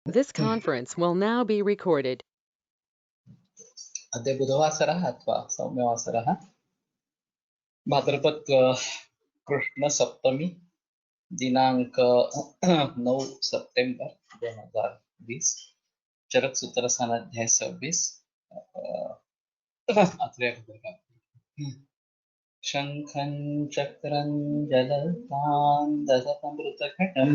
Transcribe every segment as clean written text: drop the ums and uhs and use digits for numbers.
This conference will now be recorded. अद्य बुधवासरः अथवा सौम्यवासरः भाद्रपद कृष्ण सप्तमी दिनांक 9 सप्टेंबर 2020 चरक सूत्र अध्याय 26 शंखं चक्रं जलतां दशतमृतघटं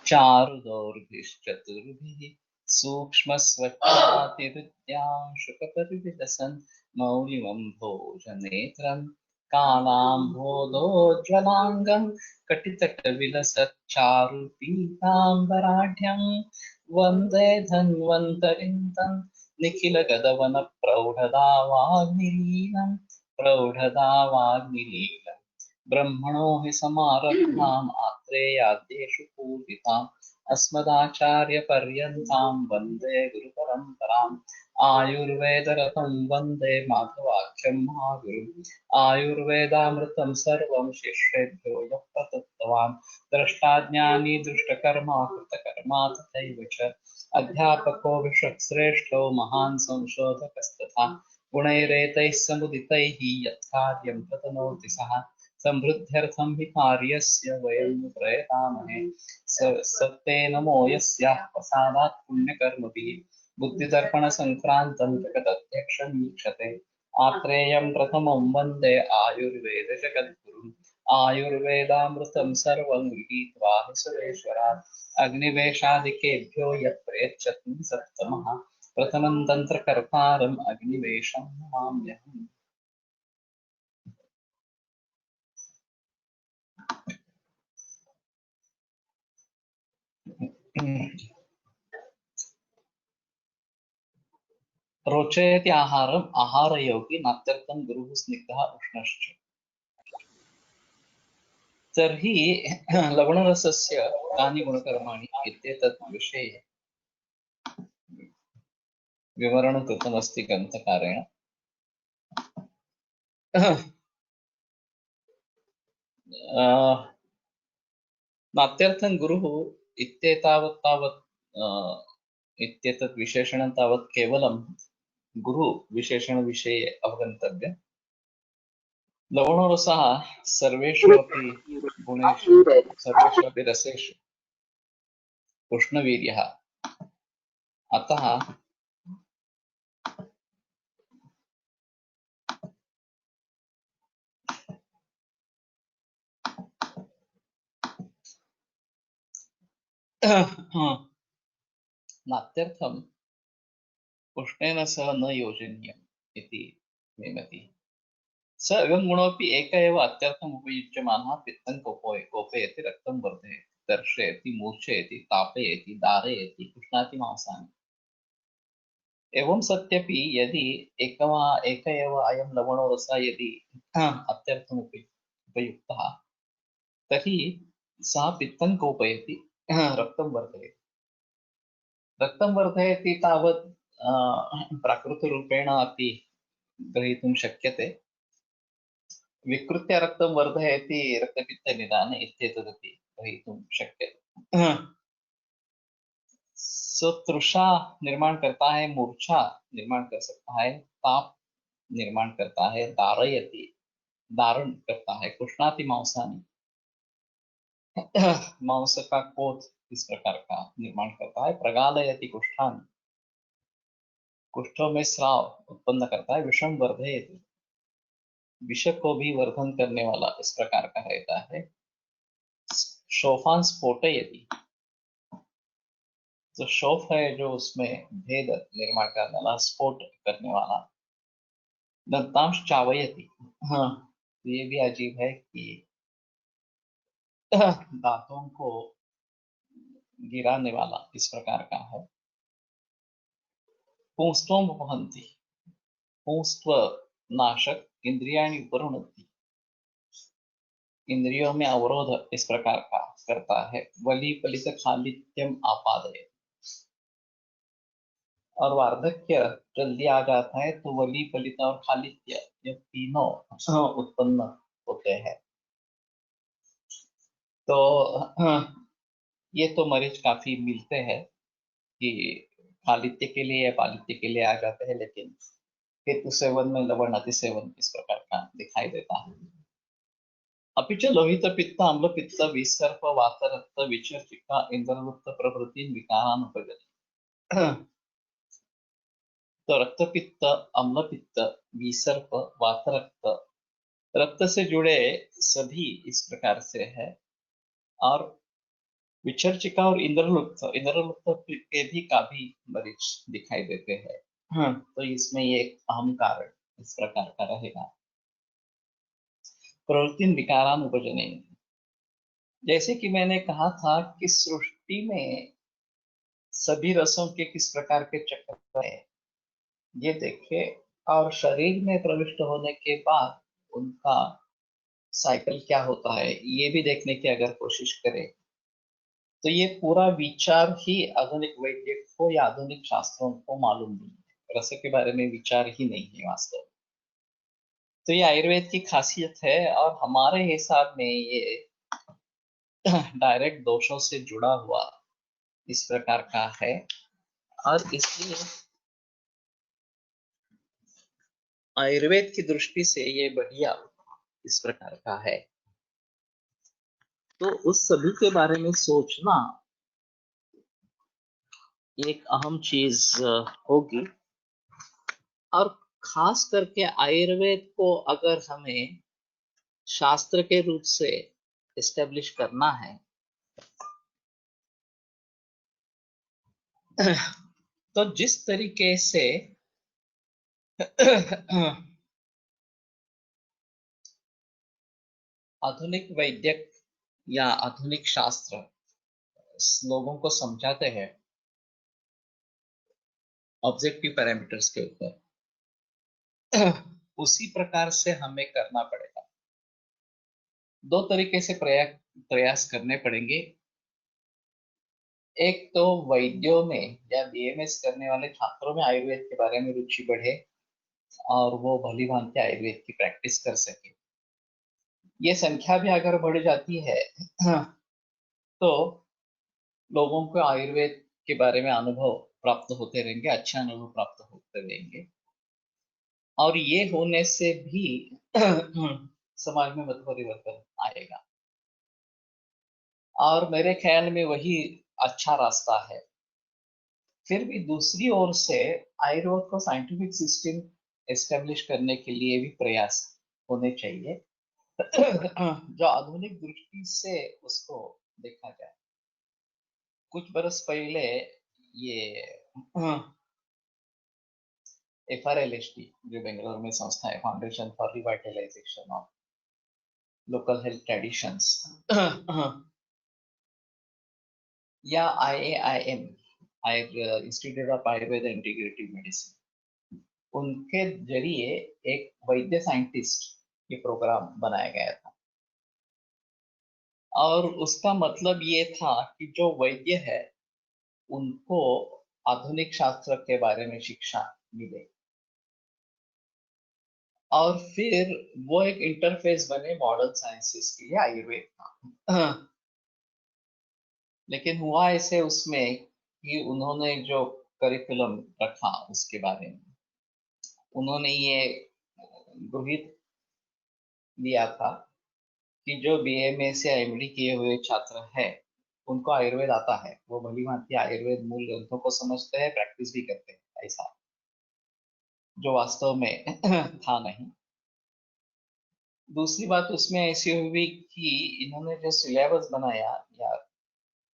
चारुदौर्भिश्चतुर्भिः सूक्ष्मस्वच्छातिरुद्यां शुकपरिविलसन् मौलिमं भोजनेत्रं कालाम्भोदोज्ज्वलाङ्गं कटितटविलसच्चारुपीताम्बराढ्यं वन्दे धन्वन्तरिं तं निखिलगदवनप्रौढदावाग्निलीनं प्रौढदावाग्निलीलम् ब्रह्मणो हि समारब्धाम् आत्रेयाद्येषु पूजिताम् अस्मदाचार्यपर्यन्तां वन्दे गुरुपरम्पराम् आयुर्वेदरतं वन्दे माधवाख्यं महागुरुम् आयुर्वेदामृतं सर्वं शिष्येभ्यो यः प्रदत्तवान् द्रष्टाज्ञानी दुष्टकर्मा कृतकर्मा तथैव च अध्यापको विश्वश्रेष्ठो महान् संशोधकस्तथा गुणैरेतैः समुदितैः यत्कार्यं प्रतनोति सः समृद्ध्यर्थं हि कार्यस्य वयं प्रयतामहे सत्तेन नमो यस्याः प्रसादात् पुण्यकर्मभिः बुद्धिदर्पणसङ्क्रान्तं जगदध्यक्षं वीक्षते आत्रेयं प्रथमं वन्दे आयुर्वेदजगद्गुरुम् आयुर्वेदामृतं सर्वं गृहीत्वा हि सुरेश्वरात् अग्निवेशादिकेभ्यो यत् प्रयच्छति सत्तमः प्रथमं तन्त्रकर्तारम् अग्निवेशं नमाम्यहम्। रोचयति आहारम् आहारयोगी नात्यर्थं गुरुः स्निग्धः उष्णश्च। तर्हि लवणरसस्य कानि गुणकर्माणि इत्येतत् विषये विवरणं कृतमस्ति ग्रन्थकारेण। नात्यर्थं गुरुः इत्येतत् विशेषणं तावत् केवलं गुरु विशेषणविषये अवगन्तव्यम्। लवणरसः सर्वेषु अपि गुणेषु सर्वेषु अपि रसेषु उष्णवीर्यः, अतः नात्यर्थम् उष्णेन सह न योजनीयम् इति मे मतिः। स एवं गुणोऽपि एक एव अत्यर्थम् उपयुज्यमानः पित्तं कोपयति, रक्तं वर्धयति, दर्शयति, मूर्छयति, तापयति, दारयति, उष्णाति मांसानि। एवं सत्यपि यदि एक एव अयं लवणोरसः यदि अत्यर्थम् उपयुक्तः तर्हि सः पित्तं कोपयति, रक्तं वर्धयति। रक्तं वर्धयति तावत् प्राकृतरूपेण अपि ग्रहीतुं शक्यते। विकृत्य रक्तं वर्धयति रक्तपित्तनिदाने इत्येतदपि ग्रहीतुं शक्यते। सो तृषा निर्माण करता है, मूर्छा निर्माण कर सकता है, ताप निर्माण करता है, दारयति धारण करता है, कुष्णाति मांसानि मांस का कोथ इस प्रकार का निर्माण करता है, प्रगालयति कुष्ठानि कुष्ठों में स्राव उत्पन्न करता है, विषम वर्धयति विष को भी वर्धन करने वाला इस प्रकार का रहता है, शोफान स्फोटयति तो शोफ है जो उसमें भेद निर्माण करने वाला, स्फोट करने वाला। दंतांश चावयति, हाँ तो ये भी अजीब है कि दांतों को गिराने वाला इस प्रकार का है। पुंस्त्वं वहन्ति, पुंस्त्व नाशक, इंद्रियाणि उपरुणन्ति इंद्रियों में अवरोध इस प्रकार का करता है। वली पलित खालित्यम आपादयति और वार्धक्य जल्दी आ जाता है तो वली पलित और खालित्य ये तीनों उत्पन्न होते हैं। तो ये तो मरीज काफी मिलते हैं कि कालित्य के लिए या पालित्य के लिए आ जाते हैं, लेकिन हेतु सेवन में लवण अति सेवन इस प्रकार का दिखाई देता है। अपि च लोहित पित्त अम्ल पित्त विसर्प वात रक्त विचर्चिका इंद्रवृत्त प्रभृति विकारानुपजति। तो रक्त पित्त, अम्ल पित्त, विसर्प, वात रक्त, रक्त से जुड़े सभी इस प्रकार से है। और विचर्चिका और इंद्रवृत्त के भी काफी मरीज दिखाई देते हैं। तो इसमें ये एक अहम कारण इस प्रकार का रहेगा। प्रवृत्ति विकारानुपजने, जैसे कि मैंने कहा था कि सृष्टि में सभी रसों के किस प्रकार के चक्र है ये देखे, और शरीर में प्रविष्ट होने के बाद उनका साइकिल क्या होता है ये भी देखने की अगर कोशिश करें, तो ये पूरा विचार ही आधुनिक वैद्य को या आधुनिक शास्त्रों को मालूम नहीं है। रस के बारे में विचार ही नहीं है वास्तव में। तो ये आयुर्वेद की खासियत है, और हमारे हिसाब में ये डायरेक्ट दोषों से जुड़ा हुआ इस प्रकार का है, और इसलिए आयुर्वेद की दृष्टि से ये बढ़िया इस प्रकार का है। तो उस सभी के बारे में सोचना एक अहम चीज होगी। और खास करके आयुर्वेद को अगर हमें शास्त्र के रूप से एस्टेब्लिश करना है तो जिस तरीके से आधुनिक वैद्यक या आधुनिक शास्त्र लोगों को समझाते हैं ऑब्जेक्टिव पैरामीटर्स के ऊपर, उसी प्रकार से हमें करना पड़ेगा। दो तरीके से प्रयास करने पड़ेंगे। एक तो वैद्यों में या बीएमएस करने वाले छात्रों में आयुर्वेद के बारे में रुचि बढ़े और वो भली भांति आयुर्वेद की प्रैक्टिस कर सके। ये संख्या भी अगर बढ़ जाती है तो लोगों को आयुर्वेद के बारे में अनुभव प्राप्त होते रहेंगे, अच्छे अनुभव प्राप्त होते रहेंगे, और ये होने से भी समाज में मत परिवर्तन आएगा। और मेरे ख्याल में वही अच्छा रास्ता है। फिर भी दूसरी ओर से आयुर्वेद को साइंटिफिक सिस्टम एस्टेब्लिश करने के लिए भी प्रयास होने चाहिए जो आधुनिक दृष्टि से उसको देखा जाए। कुछ बरस पहले ये FRLHT जो बेंगलोर में संस्था है, foundation for revitalisation of local health traditions, या IAIM, institute of Ayurveda integrative medicine, उनके जरिए एक वैद्य साइंटिस्ट ये प्रोग्राम बनाया गया था। और उसका मतलब ये था कि जो वैद्य है उनको आधुनिक शास्त्र के बारे में शिक्षा मिले, और फिर वो एक इंटरफेस बने मॉडर्न साइंसेस के लिए आयुर्वेद का। लेकिन हुआ ऐसे उसमें कि उन्होंने जो करिकुलम रखा उसके बारे में उन्होंने ये गृहित लिया था कि जो BMS या MD किए हुए छात्र है उनको आयुर्वेद आता है, वो भली भांति आयुर्वेद मूल ग्रंथों को समझते हैं, प्रैक्टिस भी करते हैं, ऐसा जो वास्तव में था नहीं। दूसरी बात उसमें ऐसी हुई कि इन्होंने जो सिलेबस बनाया या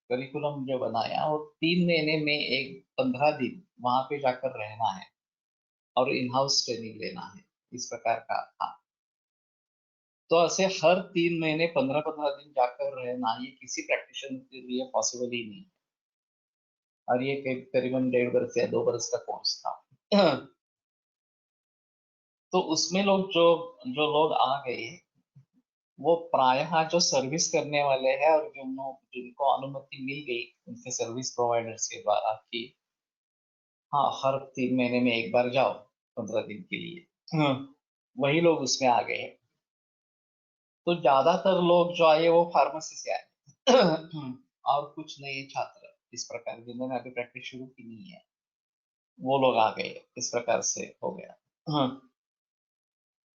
करिकुलम जो बनाया वो 3 महीने में एक 15 दिन वहां पे जाकर रहना है और इन हाउस ट्रेनिंग लेना है, इस प्रकार का था। तो ऐसे हर 3 महीने 15-15 दिन जाकर रहना ये किसी प्रैक्टिशनर के लिए पॉसिबल ही नहीं, और ये करीबन 1.5 वर्ष या 2 वर्ष का कोर्स था। तो उसमें लोग जो जो लोग आ गए वो प्रायः जो सर्विस करने वाले हैं और जिनको अनुमति मिल गई उनके सर्विस प्रोवाइडर्स के द्वारा कि हाँ हर 3 महीने में एक बार जाओ 15 दिन के लिए, वही लोग उसमें आ गए। तो ज्यादातर लोग जो आए वो फार्मेसी से आए और कुछ नए छात्र इस प्रकार जिन्होंने अभी प्रैक्टिस शुरू की नहीं है वो लोग आ गए, इस प्रकार से हो गया। हाँ।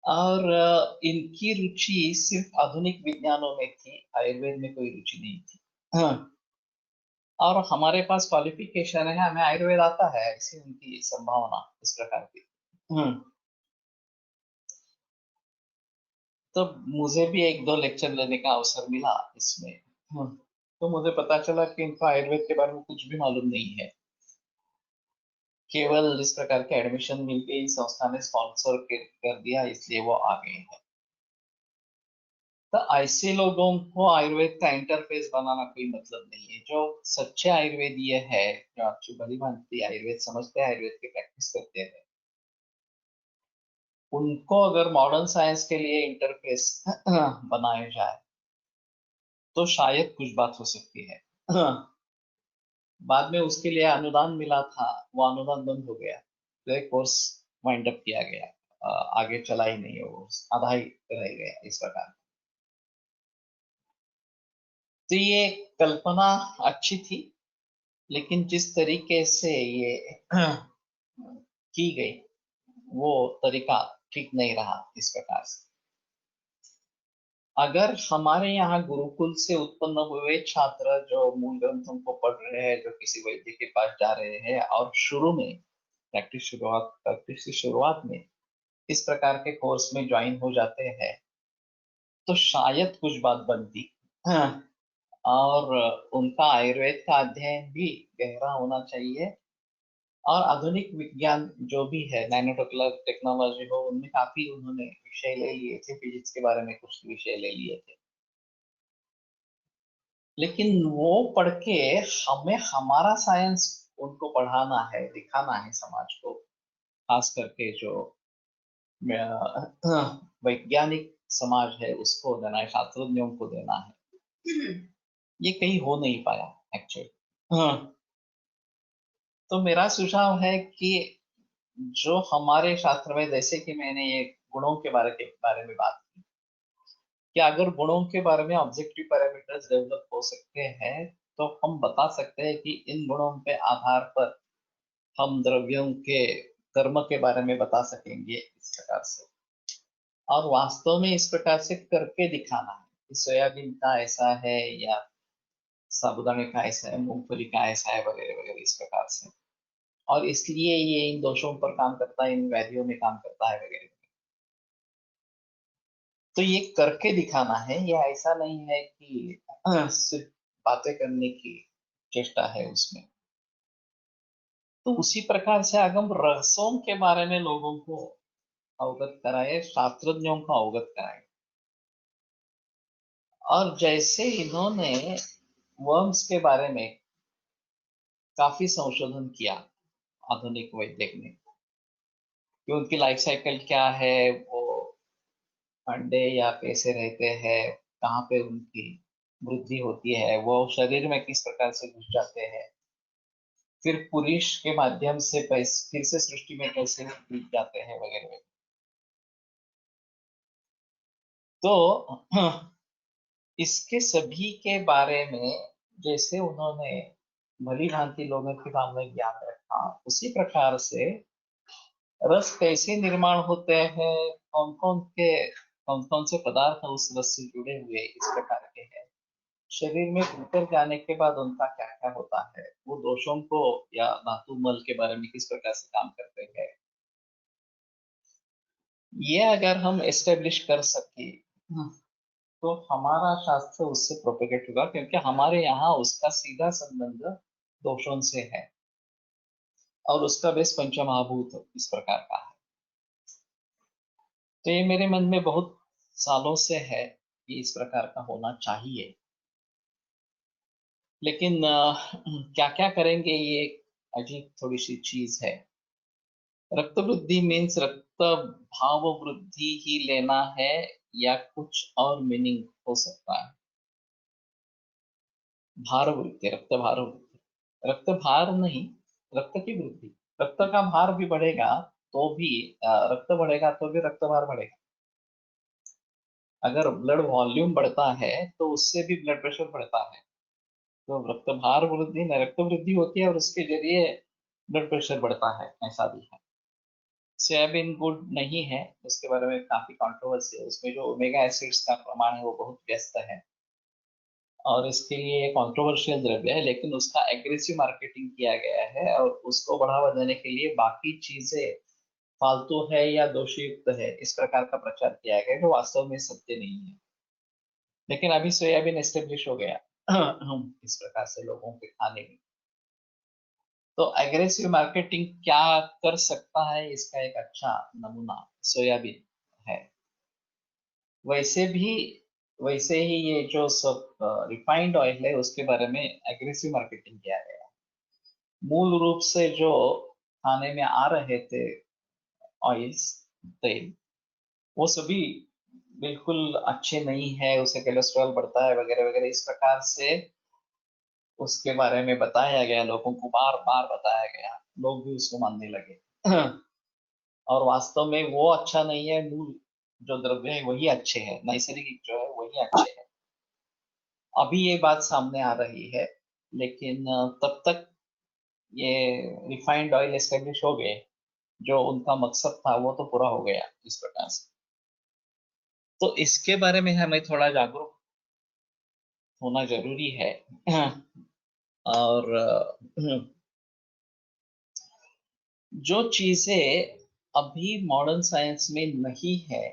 और इनकी रुचि सिर्फ आधुनिक विज्ञानों में थी, आयुर्वेद में कोई रुचि नहीं थी। हाँ। और हमारे पास क्वालिफिकेशन है, हमें आयुर्वेद आता है, ऐसी उनकी संभावना इस प्रकार की। तो मुझे भी एक दो लेक्चर लेने का अवसर मिला इसमें। तो मुझे पता चला कि इनको आयुर्वेद के बारे में कुछ भी मालूम नहीं है। केवल इस प्रकार के एडमिशन मिल गई, संस्था ने स्पॉन्सर कर दिया, इसलिए वो आ गए हैं। तो ऐसे लोगों को आयुर्वेद का इंटरफेस बनाना कोई मतलब नहीं है। जो सच्चे आयुर्वेदीय है, जो अच्छी भली भांति आयुर्वेद समझते हैं, आयुर्वेद की प्रैक्टिस करते हैं, उनको अगर मॉडर्न साइंस के लिए इंटरफेस बनाया जाए तो शायद कुछ बात हो सकती है। बाद में उसके लिए अनुदान मिला था, वो अनुदान बंद हो गया, तो एक कोर्स वाइंड अप किया गया। आगे चला ही नहीं, वो आधा ही रह गया इस प्रकार। तो ये कल्पना अच्छी थी, लेकिन जिस तरीके से ये की गई वो तरीका ठीक नहीं रहा इस प्रकार से। अगर हमारे यहाँ गुरुकुल से उत्पन्न हुए छात्र जो मूल ग्रंथों को पढ़ रहे हैं, जो किसी वैद्य के पास जा रहे हैं और शुरू में प्रैक्टिस की शुरुआत में इस प्रकार के कोर्स में ज्वाइन हो जाते हैं, तो शायद कुछ बात बनती। हाँ, और उनका आयुर्वेद का अध्ययन भी गहरा होना चाहिए। और आधुनिक विज्ञान जो भी है, नैनो टेक्नोलॉजी हो, उनमें काफी उन्होंने विषय ले लिए थे, फिजिक्स के बारे में कुछ विषय ले लिए थे। लेकिन वो पढ़ के हमें हमारा साइंस उनको पढ़ाना है, दिखाना है समाज को, खास करके जो वैज्ञानिक समाज है उसको देना है, शास्त्रज्ञों को देना है। ये कहीं हो नहीं पाया एक्चुअली। हाँ। तो मेरा सुझाव है कि जो हमारे शास्त्र में, जैसे कि मैंने ये गुणों के बारे में बात की, कि अगर गुणों के बारे में ऑब्जेक्टिव पैरामीटर्स डेवलप हो सकते हैं तो हम बता सकते हैं कि इन गुणों के आधार पर हम द्रव्यों के कर्म के बारे में बता सकेंगे इस प्रकार से। और वास्तव में इस प्रकार से करके दिखाना है कि सोयाबीन का ऐसा है या साबुदाने का ऐसा है, मूंगफली का ऐसा है, वगैरह वगैरह इस प्रकार से। और इसलिए ये इन दोषों पर काम करता है, इन व्याधियों में काम करता है, वगैरह। तो ये करके दिखाना है, ये ऐसा नहीं है कि सिर्फ बातें करने की चेष्टा है उसमें। तो उसी प्रकार से अगर हम रसों के बारे में लोगों को अवगत कराए, शास्त्रज्ञों को अवगत कराए, और जैसे इन्होंने वर्म्स के बारे में काफी संशोधन किया आधुनिक वैज्ञानिक ने, कि उनकी लाइफ साइकिल क्या है, वो अंडे या कैसे रहते हैं, कहाँ पे उनकी वृद्धि होती है, वो शरीर में किस प्रकार से घुस जाते हैं, फिर पुरुष के माध्यम से फिर से सृष्टि में कैसे घुस जाते हैं, वगैरह वगैरह। तो इसके सभी के बारे में जैसे उन्होंने भली भांति लोगों के सामने ज्ञान रखा, उसी प्रकार से रस कैसे निर्माण होते हैं, कौन कौन से पदार्थ उस रस से जुड़े हुए इस प्रकार के हैं, शरीर में उतर जाने के बाद उनका क्या क्या होता है, वो दोषों को या धातु मल के बारे में किस प्रकार से काम करते हैं, ये अगर हम एस्टेब्लिश कर सके तो हमारा शास्त्र उससे प्रोपेगेट होगा, क्योंकि हमारे यहाँ उसका सीधा संबंध दोषों से है और उसका बेस पंचमहाभूत इस प्रकार का है। तो ये मेरे मन में बहुत सालों से है कि इस प्रकार का होना चाहिए। लेकिन क्या क्या करेंगे, ये अजीब थोड़ी सी चीज है। रक्त वृद्धि मीन्स रक्त भाव वृद्धि ही लेना है या कुछ और मीनिंग हो सकता है? भार वृद्धि, रक्त भार वृद्धि, रक्त भार नहीं, रक्त की वृद्धि। रक्त का भार भी बढ़ेगा तो भी रक्त बढ़ेगा तो भी रक्त भार बढ़ेगा। अगर ब्लड वॉल्यूम बढ़ता है तो उससे भी ब्लड प्रेशर बढ़ता है। तो रक्त भार वृद्धि न रक्त वृद्धि होती है और उसके जरिए ब्लड प्रेशर बढ़ता है, ऐसा भी है। सोयाबीन गुड नहीं है, उसके बारे में काफी कंट्रोवर्सी है। उसमें जो ओमेगा एसिड्स का प्रमाण है वो बहुत व्यस्त है और इसके लिए कंट्रोवर्शियल द्रव्य है, लेकिन उसका एग्रेसिव मार्केटिंग किया गया है और उसको बढ़ावा देने के लिए बाकी चीजें फालतू है या दोषयुक्त है इस प्रकार का प्रचार किया गया जो वास्तव में सत्य नहीं है। लेकिन अभी सोयाबीन एस्टेब्लिश हो गया इस प्रकार से लोगों के खाने में। तो एग्रेसिव मार्केटिंग क्या कर सकता है, इसका एक अच्छा नमूना सोयाबीन है। वैसे भी वैसे ही ये जो सब रिफाइंड ऑयल है उसके बारे में एग्रेसिव मार्केटिंग किया गया है। मूल रूप से जो खाने में आ रहे थे ऑयल्स, तेल, वो सभी बिल्कुल अच्छे नहीं है, उससे कोलेस्ट्रॉल बढ़ता है वगैरह वगैरह इस प्रकार से उसके बारे में बताया गया, लोगों को बार बार बताया गया, लोग भी उसको मानने लगे और वास्तव में वो अच्छा नहीं है, मूल जो द्रव्य है वही अच्छे हैं, नैसर्गिक जो है वही अच्छे हैं। अभी ये बात सामने आ रही है, लेकिन तब तक ये रिफाइंड ऑयल एस्टेब्लिश हो गए, जो उनका मकसद था वो तो पूरा हो गया इस प्रकार से। तो इसके बारे में हमें थोड़ा जागरूक होना जरूरी है और जो चीजें अभी मॉडर्न साइंस में नहीं है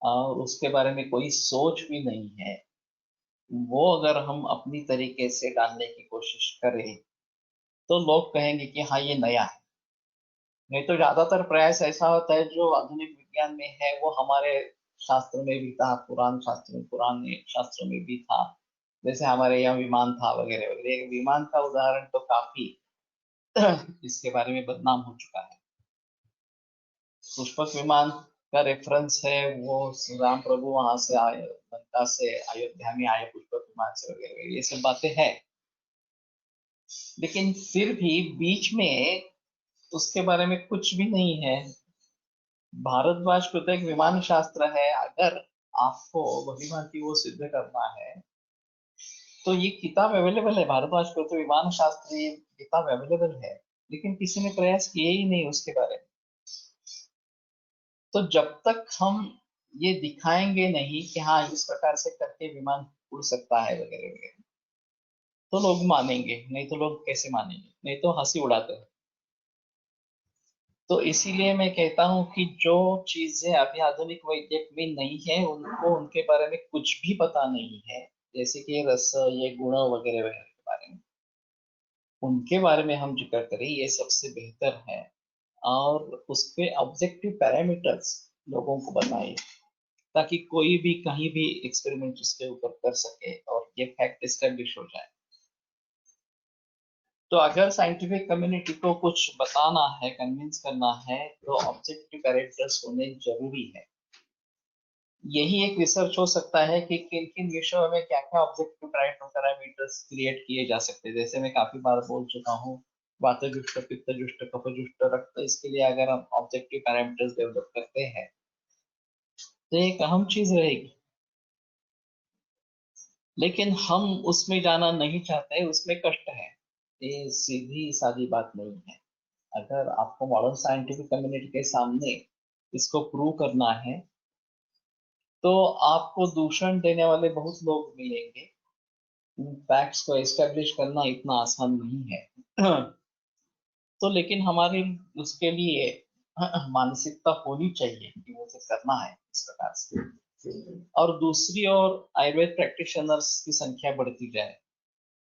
और उसके बारे में कोई सोच भी नहीं है, वो अगर हम अपनी तरीके से डालने की कोशिश करें तो लोग कहेंगे कि हाँ ये नया है। नहीं तो ज्यादातर प्रयास ऐसा होता है जो आधुनिक विज्ञान में है वो हमारे शास्त्र में भी था, पुराने शास्त्रों में भी था। जैसे हमारे यहाँ विमान था वगैरह वगैरह, एक विमान का उदाहरण तो काफी इसके बारे में बदनाम हो चुका है। पुष्पक विमान का रेफरेंस है, वो श्री राम प्रभु वहां से आए, लंका से अयोध्या में आए पुष्पक विमान से वगैरह वगैरह, ये सब बातें हैं। लेकिन फिर भी बीच में उसके बारे में कुछ भी नहीं है। भारद्वाज कृत एक विमान शास्त्र है, अगर आपको वही भांति वो सिद्ध करना है तो ये किताब अवेलेबल है, भारद्वाज कृत विमान शास्त्र, ये किताब अवेलेबल है, लेकिन किसी ने प्रयास किए ही नहीं उसके बारे में। तो जब तक हम ये दिखाएंगे नहीं कि हाँ इस प्रकार से करके विमान उड़ सकता है वगैरह वगैरह, तो लोग मानेंगे, नहीं तो लोग कैसे मानेंगे, नहीं तो हंसी उड़ाते हैं। तो इसीलिए मैं कहता हूँ कि जो चीजें अभी आधुनिक वैज्ञानिक में नहीं है उनको उनके बारे में कुछ भी पता नहीं है, जैसे कि ये रस, ये गुण वगैरह वगैरह के बारे में, उनके बारे में हम जिक्र करें ये सबसे बेहतर है। और उसके ऑब्जेक्टिव पैरामीटर्स लोगों को बताइए, ताकि कोई भी कहीं भी एक्सपेरिमेंट उसके ऊपर कर सके और ये फैक्ट एस्टेब्लिश हो जाए। तो अगर साइंटिफिक कम्युनिटी को कुछ बताना है, कन्विंस करना है, तो ऑब्जेक्टिव पैरामीटर्स होने जरूरी है। यही एक रिसर्च हो सकता है कि किन किन विषयों में क्या क्या ऑब्जेक्टिव पैरामीटर्स क्रिएट किए जा सकते हैं। जैसे मैं काफी बार बोल चुका हूँ, वातजुष्ट, पित्तजुष्ट, कफजुष्ट रक्त, इसके लिए अगर हम ऑब्जेक्टिव पैरामीटर्स डेवलप करते हैं तो एक अहम चीज रहेगी। लेकिन हम उसमें जाना नहीं चाहते, उसमें कष्ट है, ये सीधी सादी बात नहीं है। अगर आपको मॉडर्न साइंटिफिक कम्युनिटी के सामने इसको प्रूव करना है तो आपको दूषण देने वाले बहुत लोग मिलेंगे। फैक्ट्स को एस्टेब्लिश करना इतना आसान नहीं है तो लेकिन हमारी उसके लिए मानसिकता होनी चाहिए कि मुझे करना है इस प्रकार से। और दूसरी ओर आयुर्वेद प्रैक्टिशनर्स की संख्या बढ़ती जाए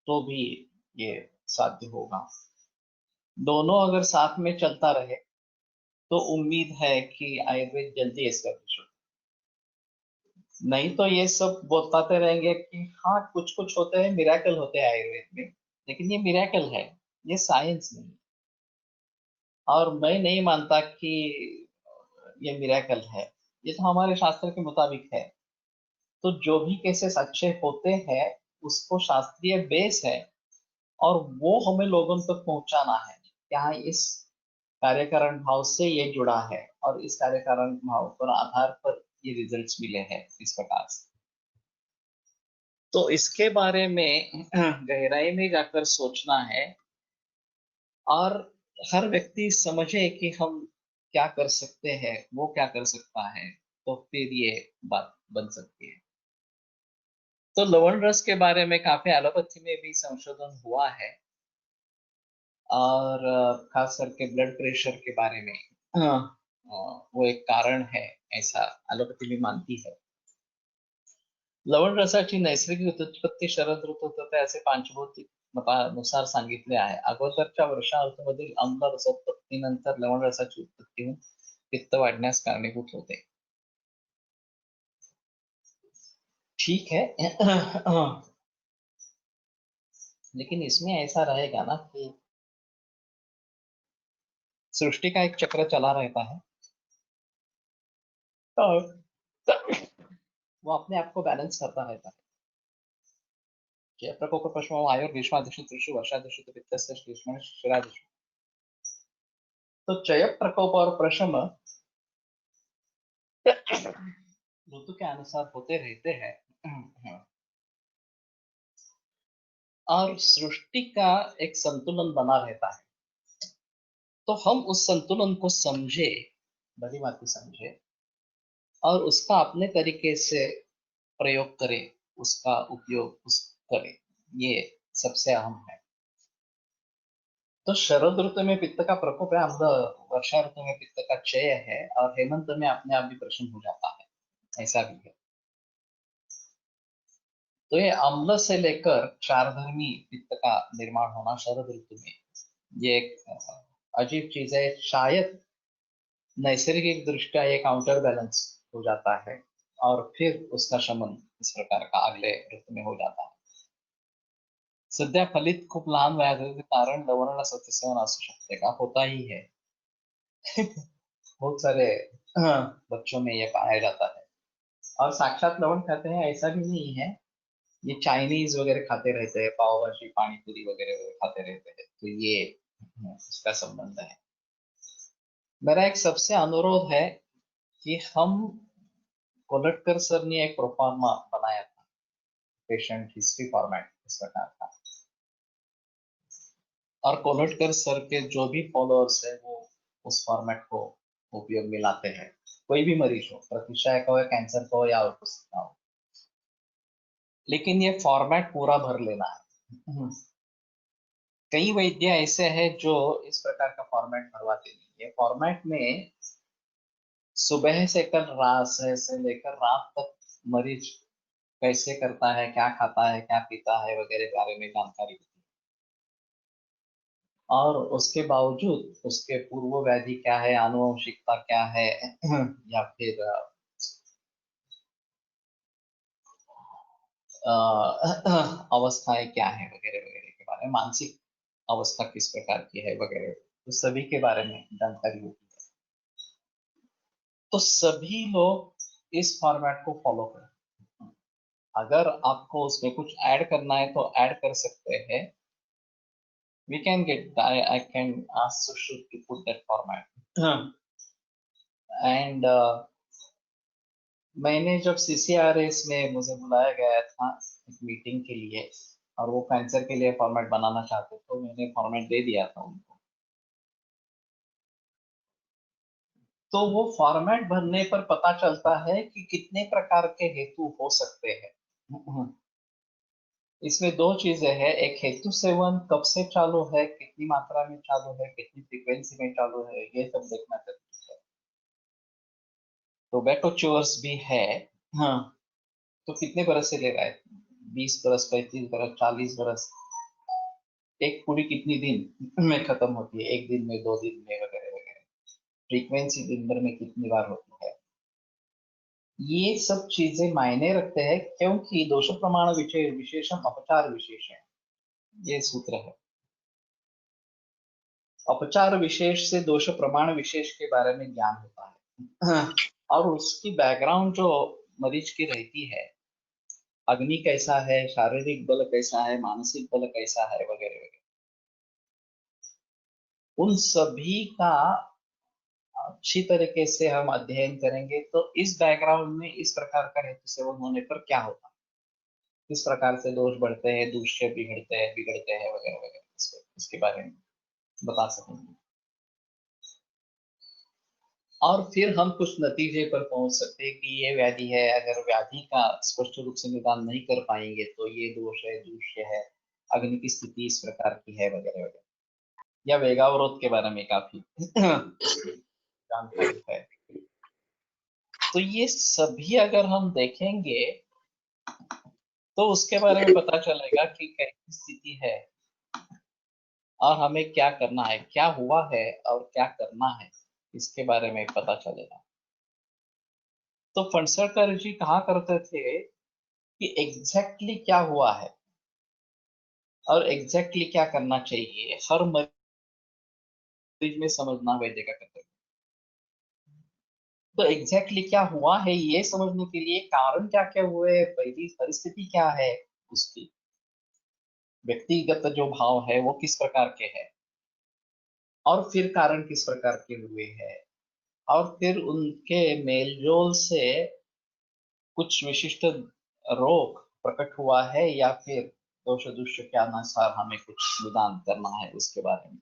तो भी ये साध्य होगा। दोनों अगर साथ में चलता रहे तो उम्मीद है कि आयुर्वेद जल्दी एस्टेब्लिश हो। नहीं तो ये सब बताते रहेंगे कि हाँ कुछ कुछ होते हैं, मिराकल होते हैं आयुर्वेद में, लेकिन ये मिराकल है, ये साइंस नहीं। और मैं नहीं मानता कि ये मिराकल है, ये तो हमारे शास्त्र के मुताबिक है। तो जो भी केसेस अच्छे होते हैं उसको शास्त्रीय बेस है और वो हमें लोगों तक पहुंचाना है, यहाँ इस कार्यकारण भाव से ये जुड़ा है और इस कार्यकारण भाव पर आधार पर ये रिजल्ट्स मिले हैं इस प्रकार से। तो इसके बारे में गहराई में जाकर सोचना है और हर व्यक्ति समझे कि हम क्या कर सकते हैं, वो क्या कर सकता है, तो फिर ये बात बन सकती है। तो लवण रस के बारे में काफी एलोपैथी में भी संशोधन हुआ है और खास करके ब्लड प्रेशर के बारे में वो एक कारण है, ऐसा एलोपैथी भी मानती है। लवण रसाची नैसर्गिक उत्पत्ती शरद ऋतूत होते असे पांचभौतिक मतानुसार सांगितले आहे. अगोदरच्या वर्षा ऋतूमधील आम्ल रसोत्पत्तीनंतर लवण रसाची उत्पत्ती होऊन पित्त वाढण्यास कारणीभूत होते. ठीक है. लेकिन इसमें ऐसा रहेगा ना कि सृष्टि का एक चक्र चला रहता है और वो अपने आप को बैलेंस करता रहता है. प्रकोप पश्चिम आयुर ग्रीष्मादिशु त्रिषु वर्षादिशु पित्तस्य ग्रीष्म शिशिरादिशु. तो चय प्रकोप और प्रशम ऋतु के अनुसार होते रहते हैं और सृष्टि का एक संतुलन बना रहता है. तो हम उस संतुलन को समझे, भली भांति समझे और उसका अपने तरीके से प्रयोग करें, उसका उपयोग करें, ये सबसे अहम है. तो शरद ऋतु में पित्त का प्रकोप है, वर्षा ऋतु में पित्त का क्षय है और हेमंत में अपने आप भी प्रश्न हो जाता है, ऐसा भी है. तो ये अम्ल से लेकर चारधर्मी पित्त का निर्माण होना शरद ऋतु में, ये एक अजीब चीज है. शायद नैसर्गिक दृष्टया ये काउंटर बैलेंस हो जाता है और फिर उसका शमन इस प्रकार का अगले ऋतु में हो जाता है. सध्या फलित खूप लहान वयाचे कारण लवण सत्यसेवन असू शकते का? होता ही है. बहुत सारे बच्चों में ये पाया जाता है और साक्षात लवण खाते हैं ऐसा भी नहीं है. ये चाइनीज वगैरह खाते रहते हैं, पाव भाजी पानी पूरी वगैरह वगैरह खाते रहते हैं, तो ये इसका संबंध है. मेरा एक सबसे अनुरोध है कि हम कोलटकर सर ने एक प्रोफार्मा बनाया था, पेशेंट हिस्ट्री फॉर्मेट इस प्रकार का, और कोलटकर सर के जो भी फॉलोअर्स है वो उस फॉर्मेट को उपयोग में लाते हैं. कोई भी मरीज हो, प्रतिशय का हो, कैंसर का हो या और कुछ का हो, लेकिन ये फॉर्मेट पूरा भर लेना है. कई वैद्य ऐसे हैं जो इस प्रकार का फॉर्मेट भरवाते नहीं. ये फॉर्मेट में सुबह से लेकर रात तक मरीज कैसे करता है, क्या खाता है, क्या पीता है वगैरह बारे में जानकारी होती है और उसके बावजूद उसके पूर्व व्याधि क्या है, आनुवंशिकता क्या है या फिर अवस्थाएं क्या है वगैरह वगैरह के बारे में, मानसिक अवस्था किस प्रकार की है वगैरह, तो सभी के बारे में जानकारी होती है. तो सभी लोग इस फॉर्मेट को फॉलो करें. अगर आपको उसमें कुछ ऐड करना है तो ऐड कर सकते हैं. We can get, I can ask Sushruत to put that format. And मैंने जब CCRS में मुझे बुलाया गया था एक मीटिंग के लिए और वो कैंसर के लिए फॉर्मेट बनाना चाहते तो मैंने फॉर्मेट दे दिया था उनको. तो वो फॉर्मेट भरने पर पता चलता है कि कितने प्रकार के हेतु हो सकते हैं. इसमें दो चीजें हैं, एक हेतु सेवन कब से चालू है, कितनी मात्रा में चालू है, कितनी फ्रीक्वेंसी में चालू है, ये सब देखना जरूरी है. टोबैको च्योर्स भी है. हाँ. तो कितने बरस से ले रहा है? 20 बरस, 35 बरस, 40 बरस. एक पूरी कितनी दिन में खत्म होती है, एक दिन में, 2 दिन में वगैरह वगैरह. फ्रीक्वेंसी दिन भर में कितनी बार होती है, ये सब चीजें मायने रखते हैं क्योंकि दोष प्रमाण विशेषम अपचार विशेष है, ये सूत्र है. अपचार विशेष से दोष प्रमाण विशेष के बारे में ज्ञान होता है. हाँ. और उसकी बैकग्राउंड जो मरीज की रहती है, अग्नि कैसा है, शारीरिक बल कैसा है, मानसिक बल कैसा है वगैरह वगैरह, उन सभी का अच्छी तरीके से हम अध्ययन करेंगे तो इस बैकग्राउंड में इस प्रकार का हेतु सेवन होने पर क्या होता है. किस प्रकार से दोष बढ़ते हैं, दूष्य बिगड़ते हैं वगैरह वगैरह, इसके बारे में बता सकेंगे। और फिर हम कुछ नतीजे पर पहुंच सकते हैं कि ये व्याधि है, अगर व्याधि का स्पष्ट रूप से निदान नहीं कर पाएंगे तो ये दोष है, दूष्य है, अग्नि की स्थिति इस प्रकार की है वगैरह वगैरह, या वेगावरोध के बारे में काफी जानकारी है। तो ये सभी अगर हम देखेंगे तो उसके बारे में पता चलेगा कि कैसी स्थिति है और हमें क्या करना है, क्या हुआ है और क्या करना है, इसके बारे में पता चलेगा। तो फणसरकर जी कहा करते थे कि एग्जैक्टली क्या हुआ है और एग्जैक्टली क्या करना चाहिए, हर मरीज में समझना वैद्य का कर्तव्य। तो एग्जैक्टली क्या हुआ है ये समझने के लिए कारण क्या क्या हुए, पहली परिस्थिति क्या है उसकी, व्यक्तिगत जो भाव है वो किस प्रकार के है, और फिर कारण किस प्रकार के हुए हैं, और फिर उनके मेलजोल से कुछ विशिष्ट रोग प्रकट हुआ है या फिर दोष दुष्य के अनुसार हमें कुछ निदान करना है उसके बारे में।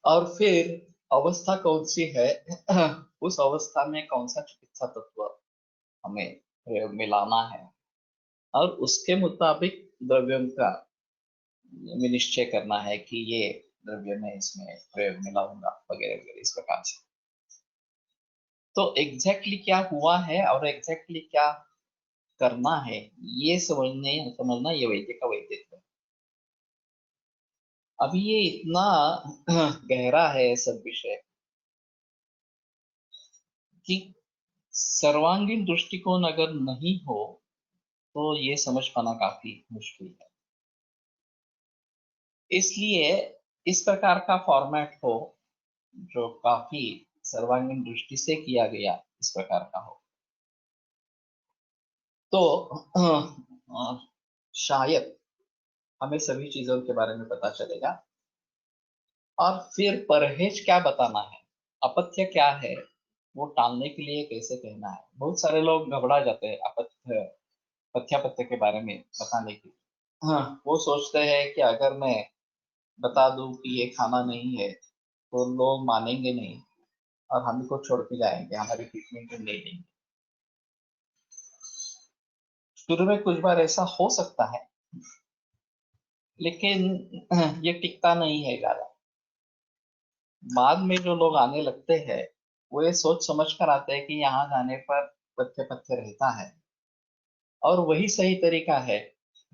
और फिर अवस्था कौन सी है उस अवस्था में कौन सा चिकित्सा तत्व हमें प्रयोग में लाना है, और उसके मुताबिक द्रव्यों का निश्चय करना है कि ये द्रव्य मैं इसमें प्रयोग में लाऊंगा वगैरह वगैरह, इस प्रकार से। तो एग्जैक्टली क्या हुआ है और एग्जैक्टली क्या करना है ये समझना ये वैद्य का वैद्यत्व है। अभी ये इतना गहरा है सब विषय कि सर्वांगीण दृष्टिकोण अगर नहीं हो तो ये समझ पाना काफी मुश्किल है। इसलिए इस प्रकार का फॉर्मेट हो जो काफी सर्वांगीण दृष्टि से किया गया इस प्रकार का हो, तो शायद हमें सभी चीजों के बारे में पता चलेगा। और फिर परहेज क्या बताना है, अपथ्य क्या है, वो टालने के लिए कैसे कहना है। बहुत सारे लोग घबरा जाते हैं अपथ्य पथ्यापथ्य के बारे में बताने के लिए। हाँ, वो सोचते हैं कि अगर मैं बता दूं कि ये खाना नहीं है तो लोग मानेंगे नहीं और हमको छोड़ के जाएंगे, हमारी ट्रीटमेंट नहीं लेंगे। शुरू में कुछ बार ऐसा हो सकता है लेकिन ये टिकता नहीं है ज्यादा। बाद में जो लोग आने लगते हैं वो ये सोच समझ कर आते हैं कि यहाँ जाने पर पथ्य पथ्य रहता है और वही सही तरीका है।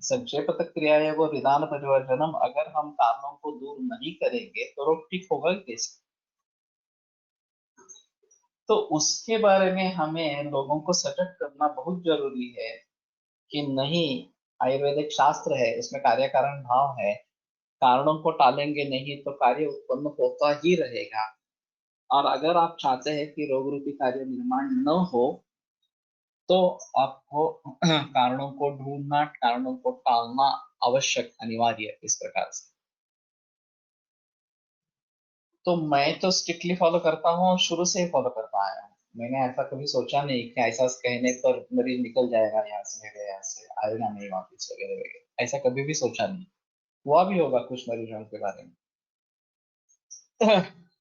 संक्षेपत क्रिया है वो विधान परिवर्जनम, अगर हम कारणों को दूर नहीं करेंगे तो रोग ठीक होगा कैसे। तो उसके बारे में हमें लोगों को सजग करना बहुत जरूरी है कि नहीं, आयुर्वेदिक शास्त्र है उसमें कार्य कारण भाव है, कारणों को टालेंगे नहीं तो कार्य उत्पन्न होता ही रहेगा। और अगर आप चाहते हैं कि रोग रूपी कार्य निर्माण न हो तो आपको कारणों को ढूंढना, कारणों को टालना आवश्यक, अनिवार्य है इस प्रकार से। तो मैं तो स्ट्रिक्टली फॉलो करता हूँ और शुरू से ही फॉलो करता आया हूँ। मैंने ऐसा कभी सोचा नहीं कि ऐसा कहने पर मरीज निकल जाएगा यहाँ से, मेरे यहाँ से आएगा नहीं वापिस वगैरह वगैरह, ऐसा कभी भी सोचा नहीं। हुआ भी होगा कुछ मरीजों के बारे में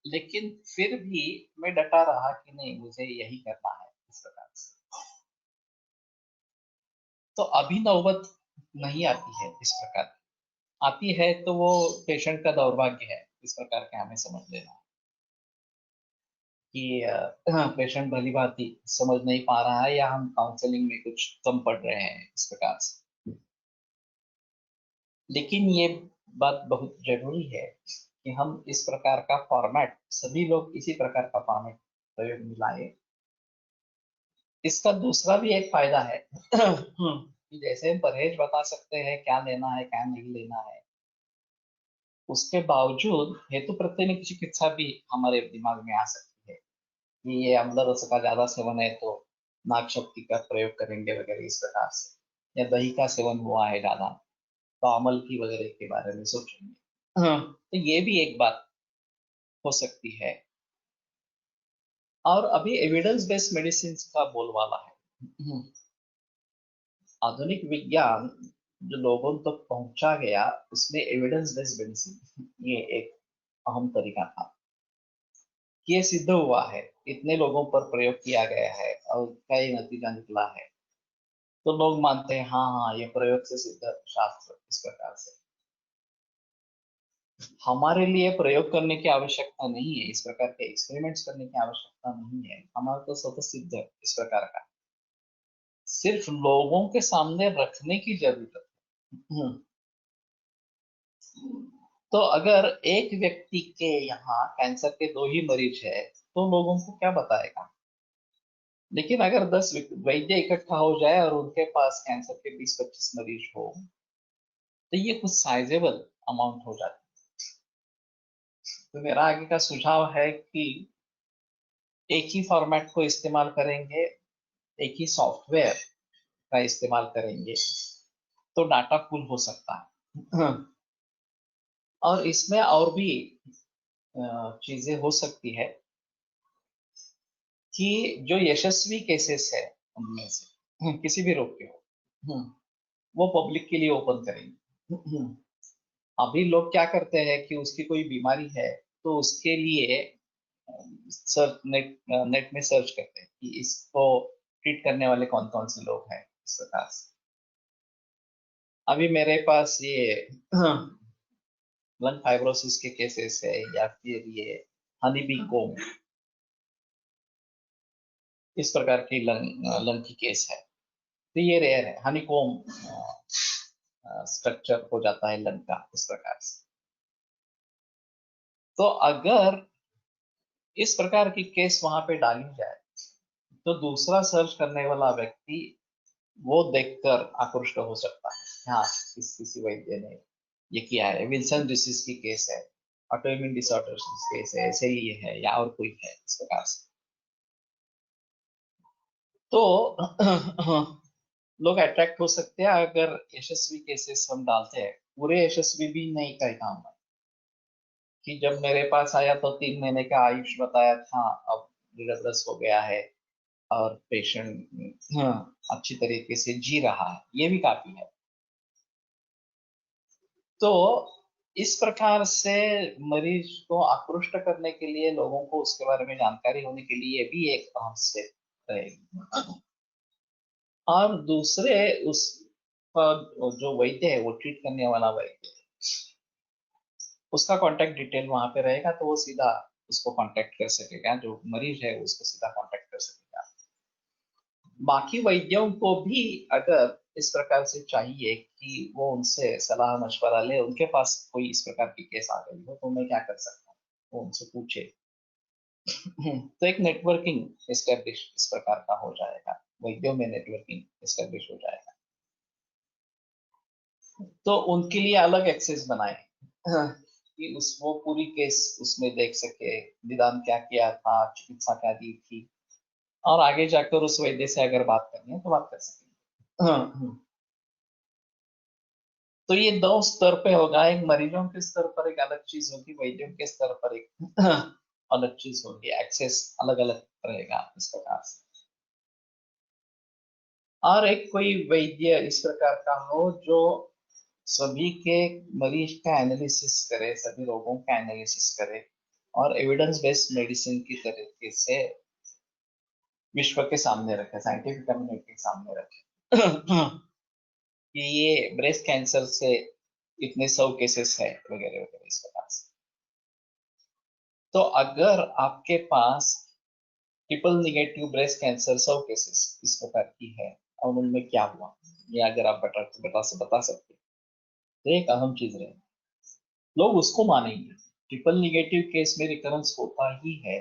लेकिन फिर भी मैं डटा रहा कि नहीं, मुझे यही करना है इस प्रकार से। तो अभी नौबत नहीं आती है इस प्रकार, आती है तो वो पेशेंट का दौर्भाग्य है इस प्रकार के, हमें समझ लेना है कि पेशेंट भली भांति समझ नहीं पा रहा है या हम काउंसलिंग में कुछ कम पड़ रहे हैं इस प्रकार से। लेकिन ये बात बहुत जरूरी है कि हम इस प्रकार का फॉर्मेट, सभी लोग इसी प्रकार का फॉर्मेट प्रयोग में लाए। इसका दूसरा भी एक फायदा है कि जैसे हम परहेज बता सकते हैं क्या लेना है क्या नहीं लेना है, उसके बावजूद हेतु प्रत्यय की चिकित्सा भी हमारे दिमाग में आ सकती है कि ये अम्ल रस का ज्यादा सेवन है तो नाग शक्ति का प्रयोग करेंगे वगैरह इस प्रकार से, या दही का सेवन हुआ है ज्यादा तो अमल की वगैरह के बारे में सोचेंगे। तो ये भी एक बात हो सकती है। और अभी एविडेंस बेस्ड मेडिसिन का बोलबाला है। आधुनिक विज्ञान जो लोगों तक पहुंचा गया, उसमें एविडेंस बेस्ड मेडिसिन ये एक अहम तरीका था। ये सिद्ध हुआ है, इतने लोगों पर प्रयोग किया गया है और कई नतीजा निकला है, तो लोग मानते हैं हाँ हाँ ये प्रयोग से सिद्ध शास्त्र इस प्रकार से। हमारे लिए प्रयोग करने की आवश्यकता नहीं है, इस प्रकार के एक्सपेरिमेंट्स करने की आवश्यकता नहीं है, हमारा तो स्वतः सिद्ध है इस प्रकार का, सिर्फ लोगों के सामने रखने की जरूरत है। तो अगर एक व्यक्ति के यहाँ कैंसर के 2 ही मरीज है तो लोगों को क्या बताएगा, लेकिन अगर 10 वैद्य इकट्ठा हो जाए और उनके पास कैंसर के 20-25 मरीज हो, तो ये कुछ साइजेबल अमाउंट हो जाती है। तो मेरा आगे का सुझाव है कि एक ही फॉर्मेट को इस्तेमाल करेंगे, एक ही सॉफ्टवेयर का इस्तेमाल करेंगे तो डाटा पुल हो सकता है। और इसमें और भी चीजें हो सकती है कि जो यशस्वी केसेस है उनमें से किसी भी रोग के हो, वो पब्लिक के लिए ओपन करेंगे। अभी लोग क्या करते हैं कि उसकी कोई बीमारी है तो उसके लिए सर्च नेट में सर्च करते हैं कि इसको ट्रीट करने वाले कौन कौन से लोग हैं इस प्रकार से। अभी मेरे पास ये लंग फाइब्रोसिस के केसेस है, या फिर ये हनी बी कोम, इस प्रकार की लंग की केस है, तो ये रेयर है। हनी कोम स्ट्रक्चर हो जाता है लंग का इस प्रकार से। तो अगर इस प्रकार की केस वहां पे डाली जाए तो दूसरा सर्च करने वाला व्यक्ति वो देखकर आकृष्ट हो सकता है, हाँ किसी वैद्य ने ये किया है, विल्सन डिसीज की केस है, ऑटोइम्यून डिसऑर्डर केस है, ऐसे ही ये है या और कोई है इस प्रकार से। तो लोग अट्रैक्ट हो सकते हैं अगर यशस्वी केसेस हम डालते हैं, पूरे यशस्वी भी नहीं कहता हूं मैं, कि जब मेरे पास आया तो 3 महीने का आयुष बताया था, अब 1.5 हो गया है और पेशेंट अच्छी तरीके से जी रहा है, ये भी काफी है। तो इस प्रकार से मरीज को आकृष्ट करने के लिए लोगों को उसके बारे में जानकारी होने के लिए भी एक अहम स्टेप रहेगी। और दूसरे उस जो वैद्य है, वो ट्रीट करने वाला वैद्य, उसका कांटेक्ट डिटेल वहां पे रहेगा, तो वो सीधा उसको कांटेक्ट कर सकेगा, जो मरीज है उसको सीधा कांटेक्ट कर सकेगा। बाकी वैद्यों को भी अगर इस प्रकार से चाहिए कि वो उनसे सलाह मशवरा ले, उनके पास कोई इस प्रकार की केस आ गई हो तो मैं क्या कर सकता हूँ, वो उनसे पूछे। तो एक नेटवर्किंग एस्टेब्लिश इस प्रकार का हो जाएगा, वैद्यों में नेटवर्किंग एस्टेब्लिश हो जाएगा। तो उनके लिए अलग एक्सेस बनाए कि उस वो पूरी केस उसमें देख सके, निदान क्या किया था, चिकित्सा क्या दी थी, और आगे जाकर उस वैद्य से अगर बात करनी है तो बात कर सकेंगे। तो ये 2 स्तर पे होगा, एक मरीजों के स्तर पर एक अलग चीज होगी, वैद्यों के स्तर पर एक अलग चीज होगी, एक्सेस अलग अलग रहेगा इस प्रकार से। और एक कोई वैद्य इस प्रकार का हो जो सभी के मरीज का एनालिसिस करे, सभी रोगों का एनालिसिस करे और एविडेंस बेस्ड मेडिसिन की तरीके से विश्व के सामने रखे, साइंटिफिक कम्युनिटी के सामने रखे कि ये ब्रेस्ट कैंसर से इतने 100 केसेस है वगैरह वगैरह इस प्रकार से। तो अगर आपके पास triple negative breast cancer 100 cases इस प्रकार की है और उनमें क्या हुआ, ये अगर आप बता सकते हैं, तो एक अहम चीज रहे, लोग उसको मानेंगे। ट्रिपल निगेटिव केस में रिकरेंस होता ही है,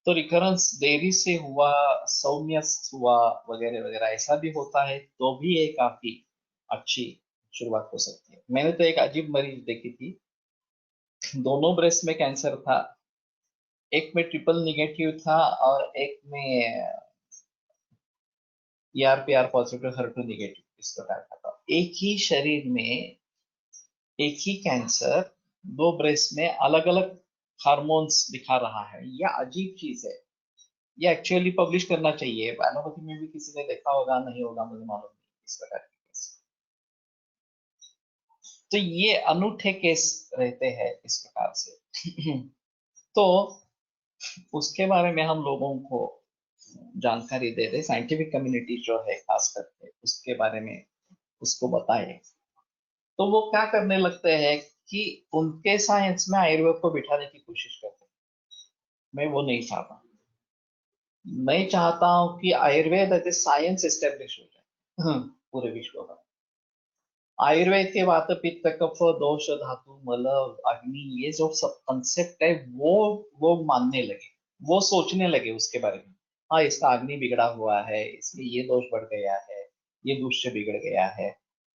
तो रिकरेंस देरी से हुआ, सौम्य हुआ वगैरह वगैरह ऐसा भी होता है, तो भी ये काफी अच्छी शुरुआत हो सकती है। मैंने तो एक अजीब मरीज देखी थी, दोनों ब्रेस्ट में कैंसर था, एक में ट्रिपल निगेटिव था और एक में ER-PR पॉजिटिव HER2 निगेटिव इस प्रकार का था। एक ही शरीर में एक ही कैंसर 2 ब्रेस्ट में अलग अलग हार्मोन्स दिखा रहा है, यह अजीब चीज है। ये एक्चुअली पब्लिश करना चाहिए। एलोपैथी में भी किसी ने देखा होगा, नहीं होगा मुझे मालूम नहीं, इस प्रकार के केस। तो ये अनूठे केस रहते हैं इस प्रकार से। तो उसके बारे में हम लोगों को जानकारी दे दे, साइंटिफिक कम्युनिटी जो है खास करके उसके बारे में उसको बताए। तो वो क्या करने लगते हैं कि उनके साइंस में आयुर्वेद को बिठाने की कोशिश करते हैं। मैं वो नहीं चाहता। मैं चाहता हूँ कि Ayurveda as a science establish हो जाए पूरे विश्व में। आयुर्वेद के वात पित्त कफ दोष धातु मल अग्नि, ये जो सब कंसेप्ट है वो मानने लगे, वो सोचने लगे उसके बारे में। हाँ, इसका अग्नि बिगड़ा हुआ है, इसलिए ये दोष बढ़ गया है, ये दूष्य बिगड़ गया है,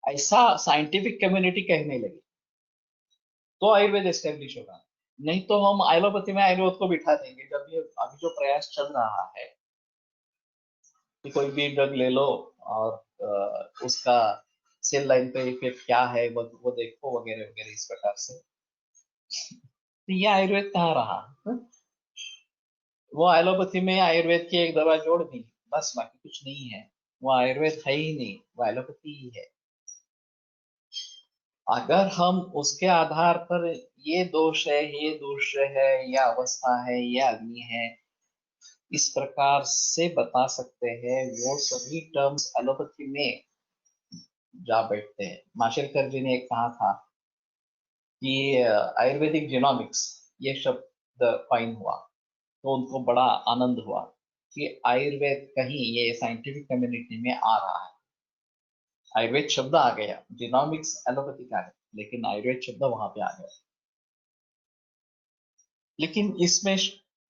ऐसा साइंटिफिक कम्युनिटी कहने लगी। तो आयुर्वेद एस्टेब्लिश होगा। नहीं तो हम एलोपैथी में आयुर्वेद को बिठा देंगे। जब ये अभी जो प्रयास चल रहा है कि कोई भी ड्रग ले लो और उसका सेल लाइन पे इफेक्ट क्या है वो देखो वगैरह वगैरह इस प्रकार से, तो ये आयुर्वेद कहाँ रहा? वो एलोपैथी में आयुर्वेद की एक दवा जोड़ दी, बस बाकी कुछ नहीं है। वो आयुर्वेद है ही नहीं, वो एलोपैथी ही है। अगर हम उसके आधार पर ये दोष है, ये दोष है, ये अवस्था है, ये अग्नि है, इस प्रकार से बता सकते हैं, वो सभी टर्म्स एलोपैथी में जा बैठते हैं। माशेलकर जी ने एक कहा था कि आयुर्वेदिक जीनोमिक्स ये शब्द कॉइन हुआ, तो उनको बड़ा आनंद हुआ कि आयुर्वेद कहीं ये साइंटिफिक कम्युनिटी में आ रहा है। आयुर्वेद शब्द आ गया, जीनोमिक्स एलोपैथी का है, लेकिन आयुर्वेद शब्द वहां पे आ गया। लेकिन इसमें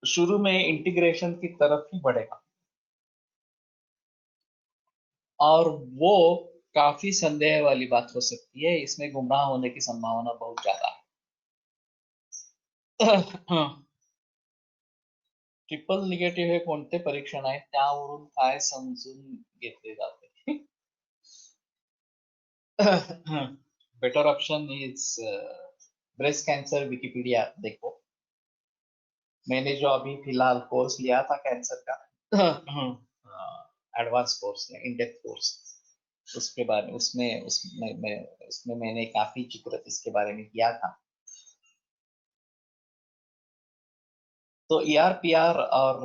शुरू में इंटीग्रेशन की तरफ ही बढ़ेगा, और वो काफी संदेह वाली बात हो सकती है। इसमें गुमराह होने की संभावना बहुत ज्यादा है। ट्रिपल निगेटिव्ह हे कोणते परीक्षण आहे, त्यावरून काय समजून घेतले जाते? Better option is breast cancer Wikipedia देखो। मैंने जो अभी फिलहाल कोर्स लिया था कैंसर का, एडवांस कोर्स या इन डेप्थ कोर्स, उसके बारे उसमें मैंने काफी जिक्र इसके बारे में किया था। तो ER PR और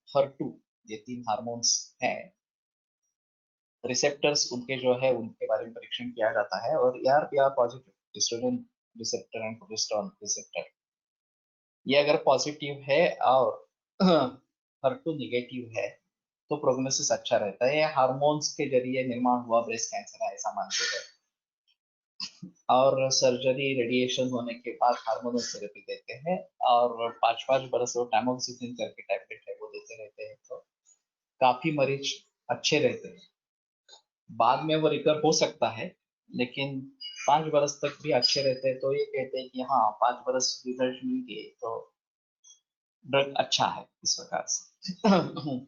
HER2 ये 3 हार्मोन्स हैं, रिसेप्टर्स उनके जो है उनके बारे में परीक्षण किया जाता है। और ER PR positive oestrogen receptor and progesterone receptor, ये अगर पॉजिटिव है और HER2 निगेटिव है तो प्रोग्नोसिस अच्छा रहता है। ये हार्मोन्स के जरिए निर्माण हुआ ब्रेस्ट कैंसर है ऐसा मानते हैं। और सर्जरी रेडिएशन होने के बाद हार्मोनल थेरेपी देते हैं, और 5-5 बरस वो टैमोक्सिफिन करके टैबलेट है वो देते रहते हैं, तो काफी मरीज अच्छे रहते हैं। बाद में वो रिकवर हो सकता है, लेकिन 5 बरस तक भी अच्छे रहते हैं। तो ये कहते हैं कि हाँ 5 बरस रिजल्ट मिल गए तो ड्रग अच्छा है इस प्रकार से।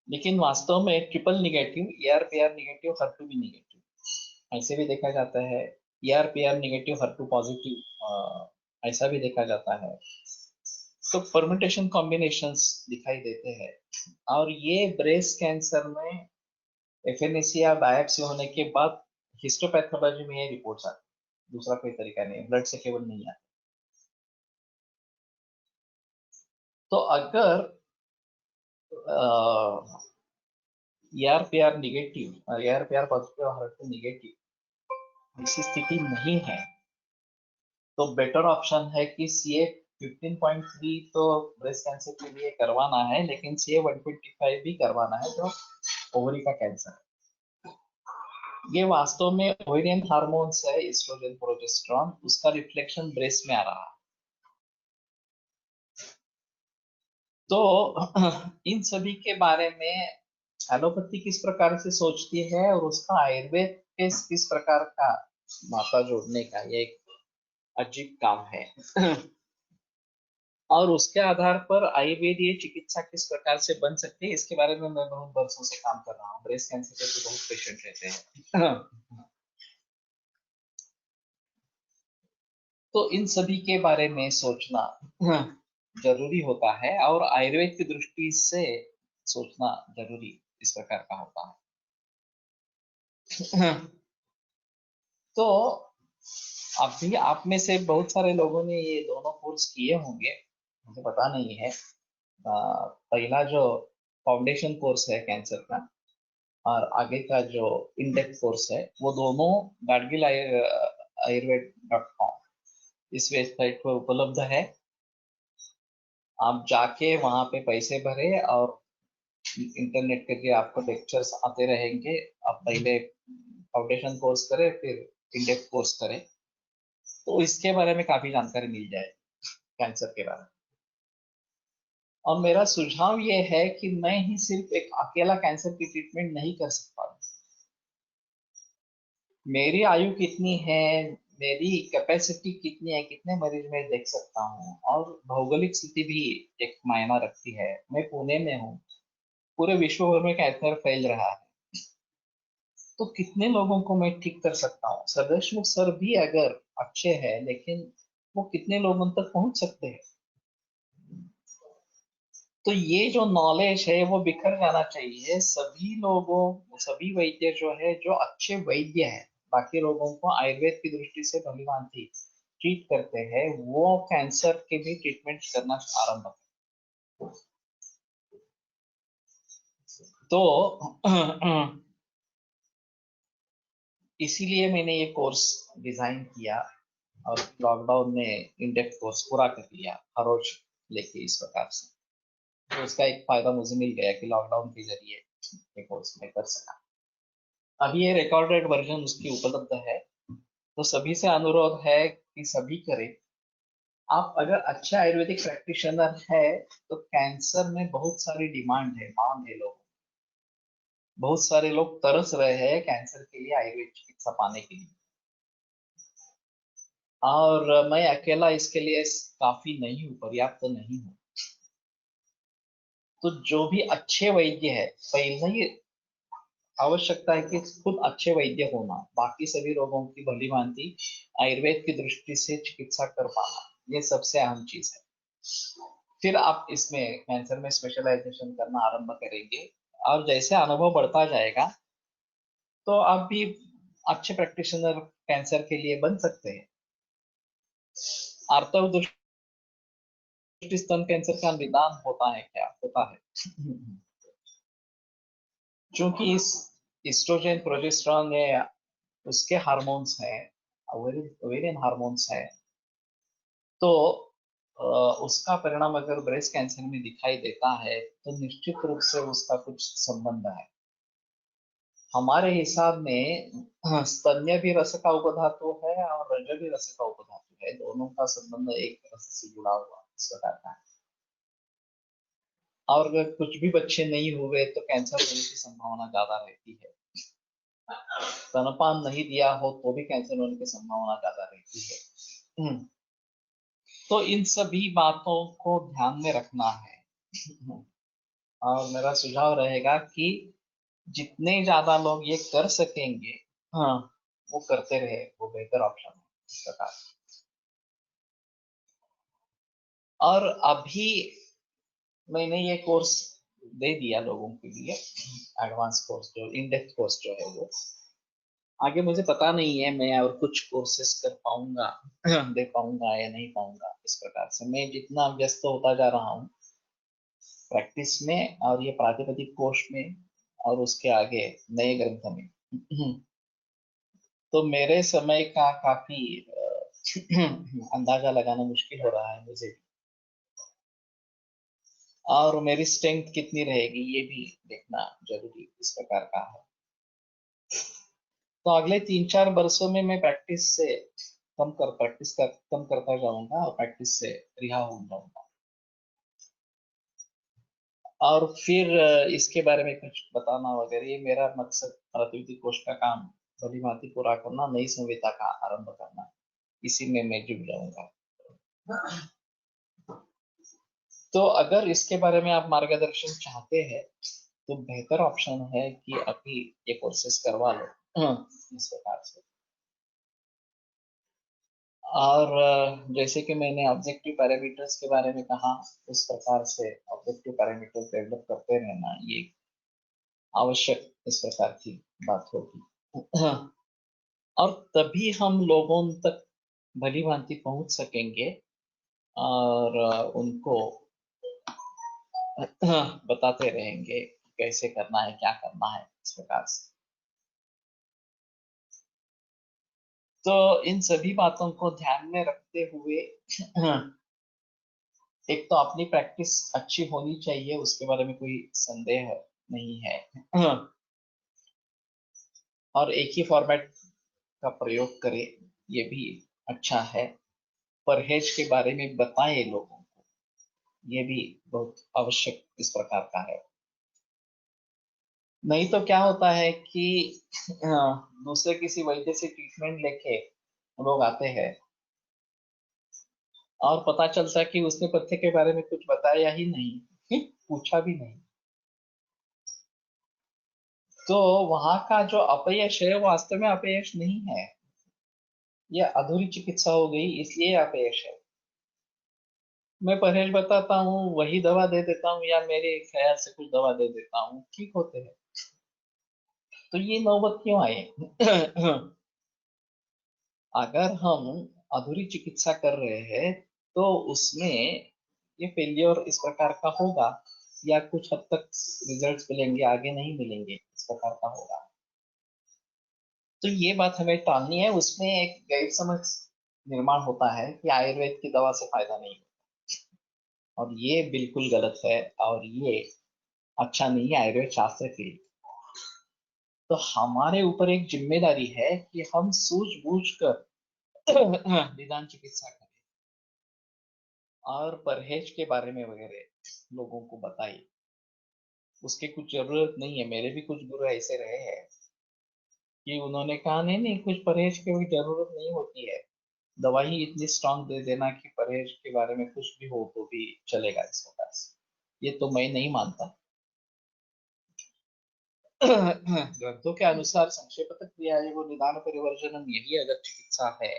लेकिन वास्तव में triple negative, ER PR negative, HER2 भी निगेटिव ऐसे भी देखा जाता है। ER PR negative HER2 positive ऐसा भी देखा जाता है। तो परम्यूटेशन कॉम्बिनेशंस दिखाई देते हैं, और ये ब्रेस्ट कैंसर में FNAC या बायोप्सी होने के बाद हिस्टोपैथोलॉजी में ये रिपोर्ट्स आती है। दूसरा कोई तरीका नहीं, ब्लड से केवल नहीं आता। तो अगर ER PR निगेटिव और ER PR पॉजिटिव और HER2 निगेटिव ऐसी स्थिति नहीं है, तो बेटर ऑप्शन है कि CA 15.3 तो ब्रेस्ट कैंसर के लिए करवाना है, लेकिन CA 125 भी करवाना है जो ओवरी का कैंसर है। ये वास्तव में ओवेरियन हार्मोन्स है, एस्ट्रोजन प्रोजेस्टेरॉन, उसका रिफ्लेक्शन ब्रेस्ट में आ रहा है। तो इन सभी के बारे में एलोपैथी किस प्रकार से सोचती है और उसका आयुर्वेद के किस प्रकार का नाता जोड़ने का ये एक अजीब काम है। और उसके आधार पर आयुर्वेदीय चिकित्सा किस प्रकार से बन सकती है, इसके बारे में मैं बहुत वर्षों से काम कर रहा हूँ। ब्रेस्ट कैंसर के तो बहुत पेशेंट रहते हैं। तो इन सभी के बारे में सोचना जरूरी होता है और आयुर्वेद की दृष्टि से सोचना जरूरी इस प्रकार का होता है। तो अभी आप में से बहुत सारे लोगों ने ये दोनों कोर्स किए होंगे, मुझे पता नहीं है। पहला जो फाउंडेशन कोर्स है कैंसर का और आगे का जो इंडेक्स कोर्स है, वो दोनों गाडगिल आयुर्वेद.com इस वेबसाइट पर उपलब्ध है। आप जाके वहां पे पैसे भरे और इंटरनेट के लिए आपको लेक्चर्स आते रहेंगे। आप पहले फाउंडेशन कोर्स करें, फिर इंडेक्स कोर्स करें, तो इसके बारे में काफी जानकारी मिल जाए कैंसर के बारे में। और मेरा सुझाव ये है कि मैं ही सिर्फ एक अकेला कैंसर की ट्रीटमेंट नहीं कर सकता। मेरी आयु कितनी है, मेरी कैपेसिटी कितनी है, कितने मरीज मैं देख सकता हूँ, और भौगोलिक स्थिति भी एक मायना रखती है। मैं पुणे में हूँ, पूरे विश्व भर में कैंसर फैल रहा है, तो कितने लोगों को मैं ठीक कर सकता हूँ। सदेशमुख सर भी अगर अच्छे हैं, लेकिन वो कितने लोगों तक पहुंच सकते हैं। तो ये जो नॉलेज है वो बिखर जाना चाहिए। सभी लोगों, सभी वैद्य जो है, जो अच्छे वैद्य हैं, बाकी लोगों को आयुर्वेद की दृष्टि से भलीभांति ट्रीट करते हैं, वो कैंसर के भी ट्रीटमेंट करना आरंभ करें। तो इसीलिए मैंने ये कोर्स डिजाइन किया और लॉकडाउन में इंडेक्स कोर्स पूरा कर लिया हर रोज लेके इस प्रकार से। तो उसका एक फायदा मुझे मिल गया कि लॉकडाउन के जरिए ये कोर्स मैं कर सका। अभी ये रिकॉर्डेड वर्जन उसकी उपलब्ध है, तो सभी से अनुरोध है कि सभी करें। आप अगर अच्छे आयुर्वेदिक प्रैक्टिशनर है, तो कैंसर में बहुत सारी डिमांड है, मांग है। लोग, बहुत सारे लोग तरस रहे हैं कैंसर के लिए, आयुर्वेद चिकित्सा पाने के लिए। और मैं अकेला इसके लिए काफी नहीं हूँ, पर्याप्त तो नहीं हूँ। तो जो भी अच्छे वैद्य है, पहले ही आवश्यकता है कि खुद अच्छे वैद्य होना, बाकी सभी रोगों की भली भांति आयुर्वेद की दृष्टि से चिकित्सा कर पाना, ये सबसे अहम चीज है। फिर आप इसमें कैंसर में स्पेशलाइजेशन करना आरंभ करेंगे, और जैसे अनुभव बढ़ता जाएगा तो आप भी अच्छे प्रैक्टिशनर कैंसर के लिए बन सकते हैं। आर्तव दृष्टि स्तन कैंसर का निदान होता है, क्या होता है? क्योंकि इस एस्ट्रोजन, प्रोजेस्टेरॉन ये उसके हार्मोन्स हैं, ओवेरियन हार्मोन्स है। तो उसका परिणाम अगर ब्रेस्ट कैंसर में दिखाई देता है, तो निश्चित रूप से उसका कुछ संबंध है। हमारे हिसाब में स्तन्य भी रस का उपधातु है और रज भी रस का उपधातु है, दोनों का संबंध एक रस से जुड़ा हुआ इस प्रकार का है। और अगर कुछ भी बच्चे नहीं हुए तो कैंसर होने की संभावना ज्यादा रहती है। स्तनपान नहीं दिया हो तो भी कैंसर होने की संभावना ज्यादा रहती है। तो इन सभी बातों को ध्यान में रखना है। और मेरा सुझाव रहेगा कि जितने ज्यादा लोग ये कर सकेंगे, हाँ, वो करते रहे, वो बेहतर ऑप्शन है इस प्रकार। और अभी मैंने ये कोर्स दे दिया लोगों के लिए, एडवांस कोर्स जो इंडेक्स कोर्स जो है वो। आगे मुझे पता नहीं है मैं और कुछ कोर्सेस कर पाऊंगा, दे पाऊंगा या नहीं पाऊंगा। इस प्रकार से मैं जितना व्यस्त होता जा रहा हूँ प्रैक्टिस में और ये प्रातिपदिक कोश में और उसके आगे नए ग्रंथ में, तो मेरे समय का काफी अंदाजा लगाना मुश्किल हो रहा है मुझे। और मेरी स्ट्रेंथ कितनी रहेगी ये भी देखना जरूरी इस प्रकार का है। तो अगले 3-4 वर्षों में मैं प्रैक्टिस कम करता जाऊंगा और प्रैक्टिस से रिहा हो जाऊंगा। और फिर इसके बारे में कुछ बताना वगैरह, ये मेरा मकसद प्रातिनिधिक कोश का काम भली भांति पूरा करना, नई संहिता का आरंभ करना, इसी में मैं जुट जाऊंगा। तो अगर इसके बारे में आप मार्गदर्शन चाहते हैं, तो बेहतर ऑप्शन है कि अभी ये कोर्सेस करवा लो इस प्रकार से। और जैसे कि मैंने ऑब्जेक्टिव पैरामीटर्स के बारे में कहा, उस प्रकार से ऑब्जेक्टिव पैरामीटर्स डेवलप करते रहना ये आवश्यक इस प्रकार की बात होगी। और तभी हम लोगों तक भली भांति पहुंच सकेंगे और उनको बताते रहेंगे कैसे करना है, क्या करना है, इस प्रकार से। तो इन सभी बातों को ध्यान में रखते हुए एक तो अपनी प्रैक्टिस अच्छी होनी चाहिए, उसके बारे में कोई संदेह नहीं है। और एक ही फॉर्मेट का प्रयोग करें, ये भी अच्छा है। परहेज के बारे में बताएं लोगों को, ये भी बहुत आवश्यक इस प्रकार का है। नहीं तो क्या होता है कि दूसरे किसी वैद्य से ट्रीटमेंट लेके लोग आते हैं और पता चलता है कि उसने पथ्य के बारे में कुछ बताया ही नहीं, पूछा भी नहीं। तो वहां का जो अपयश है वो वास्तव में अपयश नहीं है, ये अधूरी चिकित्सा हो गई, इसलिए अपयश है। मैं परहेज बताता हूँ, वही दवा दे देता हूँ, या मेरे ख्याल से कुछ दवा दे देता हूँ, ठीक होते हैं। तो ये नौबत क्यों आए? अगर हम अधूरी चिकित्सा कर रहे हैं तो उसमें ये फेलियर इस प्रकार का होगा, या कुछ हद तक रिजल्ट्स मिलेंगे, आगे नहीं मिलेंगे, इस प्रकार का होगा। तो ये बात हमें टालनी है। उसमें एक गैर समझ निर्माण होता है कि आयुर्वेद की दवा से फायदा नहीं होता, और ये बिल्कुल गलत है, और ये अच्छा नहीं है आयुर्वेद शास्त्र के लिए। तो हमारे ऊपर एक जिम्मेदारी है कि हम सूझबूझ कर निदान चिकित्सा करें और परहेज के बारे में वगैरह लोगों को बताइए। उसकी कुछ जरूरत नहीं है। मेरे भी कुछ गुरु ऐसे रहे हैं कि उन्होंने कहा नहीं नहीं, कुछ परहेज की भी जरूरत नहीं होती है, दवा ही इतनी स्ट्रांग दे देना कि परहेज के बारे में कुछ भी हो तो भी चलेगा इस प्रकार से। ये तो मैं नहीं मानता। ग्रंथों के अनुसार संक्षेपतः क्रिया है वो निदान परिवर्जन, यही अगर चिकित्सा है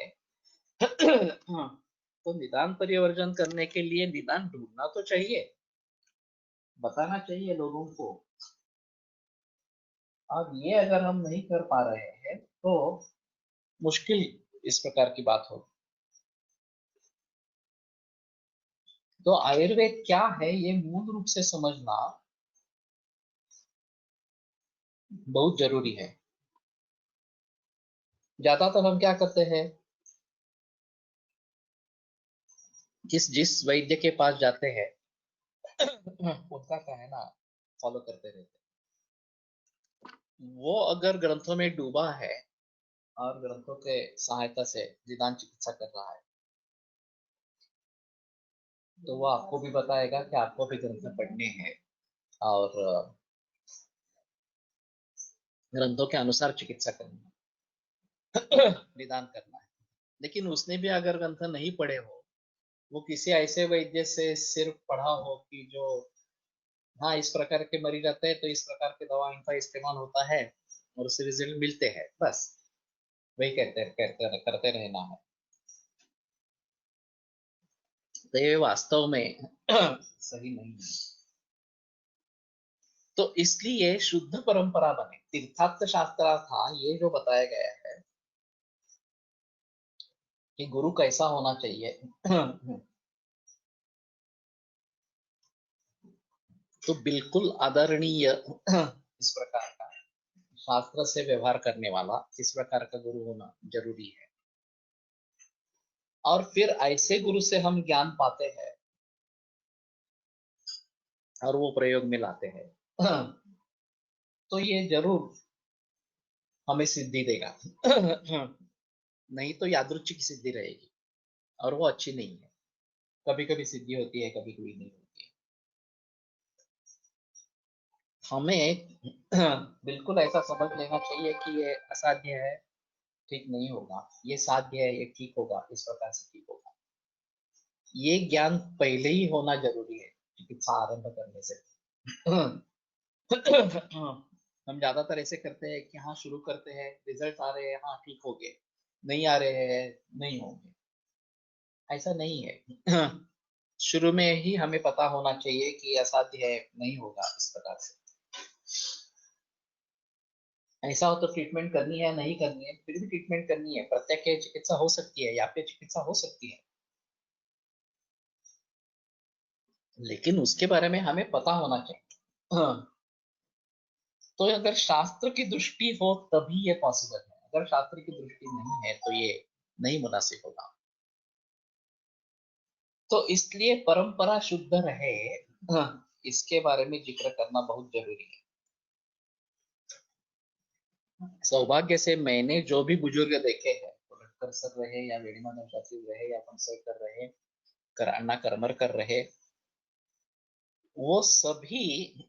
तो निदान परिवर्जन करने के लिए निदान ढूंढना तो चाहिए, बताना चाहिए लोगों को। अब ये अगर हम नहीं कर पा रहे हैं तो मुश्किल इस प्रकार की बात होगी। तो आयुर्वेद क्या है ये मूल रूप से समझना बहुत जरूरी है। ज्यादातर हम क्या करते हैं, जिस वैद्य के पास जाते हैं उनका कहना फॉलो करते रहते हैं। वो अगर ग्रंथों में डूबा है और ग्रंथों के सहायता से निदान चिकित्सा कर रहा है, तो वो आपको भी बताएगा कि आपको भी ग्रंथ पढ़ने हैं और ग्रंथों के अनुसार चिकित्सा करनी है, निदान करना है। लेकिन उसने भी अगर ग्रंथ नहीं पढ़े हो, वो किसी ऐसे वैद्य से सिर्फ पढ़ा हो कि जो हाँ इस प्रकार के मरीज आते हैं तो इस प्रकार की दवा इनका इस्तेमाल होता है और उससे रिजल्ट मिलते हैं, बस वही कहते कहते करते रहना है, तो ये वास्तव में सही नहीं है। तो इसलिए शुद्ध परंपरा बने, तीर्थार्थ शास्त्र था ये जो बताया गया है कि गुरु कैसा होना चाहिए। तो बिल्कुल आदरणीय इस प्रकार का शास्त्र से व्यवहार करने वाला इस प्रकार का गुरु होना जरूरी है। और फिर ऐसे गुरु से हम ज्ञान पाते हैं और वो प्रयोग में लाते हैं, तो ये जरूर हमें सिद्धि देगा। नहीं तो यादृच्छिक सिद्धि रहेगी और वो अच्छी नहीं है। कभी कभी सिद्धि होती है, कभी कभी नहीं होती है। हमें बिल्कुल ऐसा समझ लेना चाहिए कि ये असाध्य है, ठीक नहीं होगा, ये साध्य है, ये ठीक होगा, इस प्रकार से ठीक होगा। ये ज्ञान पहले ही होना जरूरी है चिकित्सा आरंभ करने से। हम ज्यादातर ऐसे करते हैं कि हाँ शुरू करते हैं, रिजल्ट आ रहे हैं, हाँ ठीक हो गए, नहीं आ रहे हैं, नहीं होंगे। ऐसा नहीं है। शुरू में ही हमें पता होना चाहिए कि असाध्य है, नहीं होगा इस प्रकार से। ऐसा हो तो ट्रीटमेंट करनी है, नहीं करनी है, फिर भी ट्रीटमेंट करनी है। प्रत्यक्ष चिकित्सा हो सकती है, या फिर चिकित्सा हो सकती है, लेकिन उसके बारे में हमें पता होना चाहिए। हाँ। तो अगर शास्त्र की दृष्टि हो तभी ये पॉसिबल है, अगर शास्त्र की दृष्टि नहीं है तो ये नहीं मुनासिब होगा। तो इसलिए परंपरा शुद्ध रहे, हाँ, इसके बारे में जिक्र करना बहुत जरूरी है। सौभाग्य से मैंने जो भी बुजुर्ग देखे हैं, पुरटकर सर रहे या वेणुमाधव शास्त्री रहे या फणसळकर रहे, अण्णा करमरकर रहे, वो सभी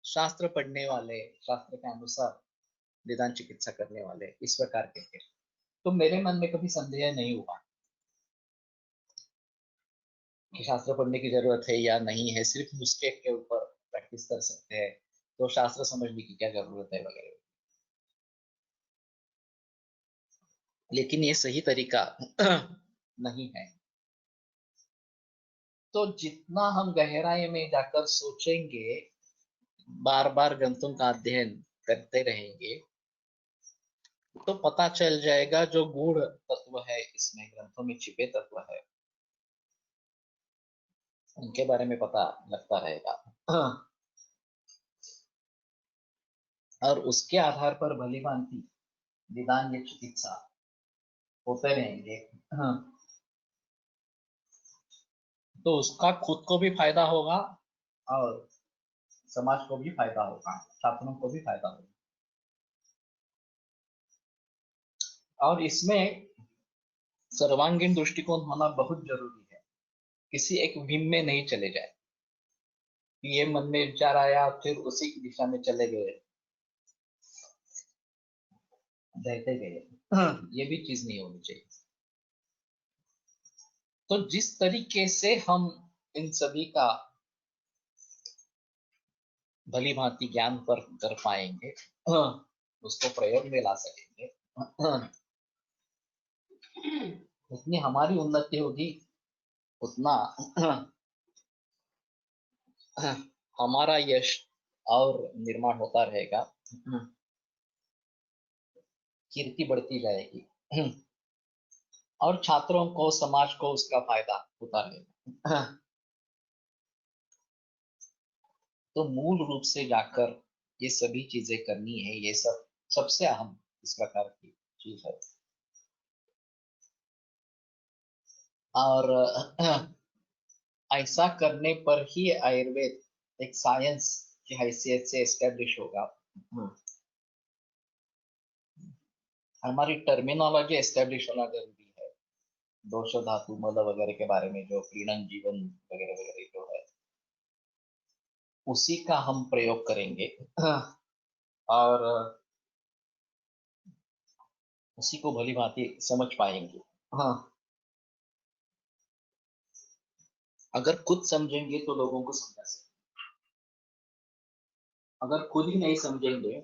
शास्त्र पढ़ने वाले, शास्त्र के अनुसार निदान चिकित्सा करने वाले इस प्रकार के थे। तो मेरे मन में कभी संदेह नहीं हुआ कि शास्त्र पढ़ने की जरूरत है या नहीं है, सिर्फ नुस्खे के ऊपर प्रैक्टिस कर सकते हैं, तो शास्त्र समझने की क्या जरूरत है वगैरह। लेकिन ये सही तरीका नहीं है। तो जितना हम गहराई में जाकर सोचेंगे, बार बार ग्रंथों का अध्ययन करते रहेंगे, तो पता चल जाएगा जो गूढ़ तत्व है इसमें, ग्रंथों में छिपे तत्व है, उनके बारे में पता लगता रहेगा। और उसके आधार पर भली भांति निदान या चिकित्सा होते रहेंगे। हाँ। तो उसका खुद को भी फायदा होगा और समाज को भी फायदा होगा, छात्रों को भी फायदा होगा। और इसमें सर्वांगीण दृष्टिकोण होना बहुत जरूरी है। किसी एक विम में नहीं चले जाए, ये मन में विचार आया फिर उसी की दिशा में चले गए, बहते गए, ये भी चीज नहीं होनी चाहिए। तो जिस तरीके से हम इन सभी का भली भांति ज्ञान पर कर पाएंगे, उसको प्रयोग में ला सकेंगे, उतनी हमारी उन्नति होगी, उतना हमारा यश और निर्माण होता रहेगा, कीर्ति बढ़ती जाएगी, और छात्रों को, समाज को उसका फायदा होता रहेगा। तो मूल रूप से जाकर ये सभी चीजें करनी है, ये सब सबसे अहम इस प्रकार की चीज है। और ऐसा करने पर ही आयुर्वेद एक साइंस की हैसियत से एस्टेब्लिश होगा। हमारी टर्मिनोलॉजी एस्टेब्लिश होना जरूरी है। दोष धातु मल वगैरह के बारे में, जो प्रीणन जीवन वगैरह वगैरह जो है, उसी का हम प्रयोग करेंगे और उसी को भली भांति समझ पाएंगे। हाँ, अगर खुद समझेंगे तो लोगों को समझा सकते, अगर खुद ही नहीं समझेंगे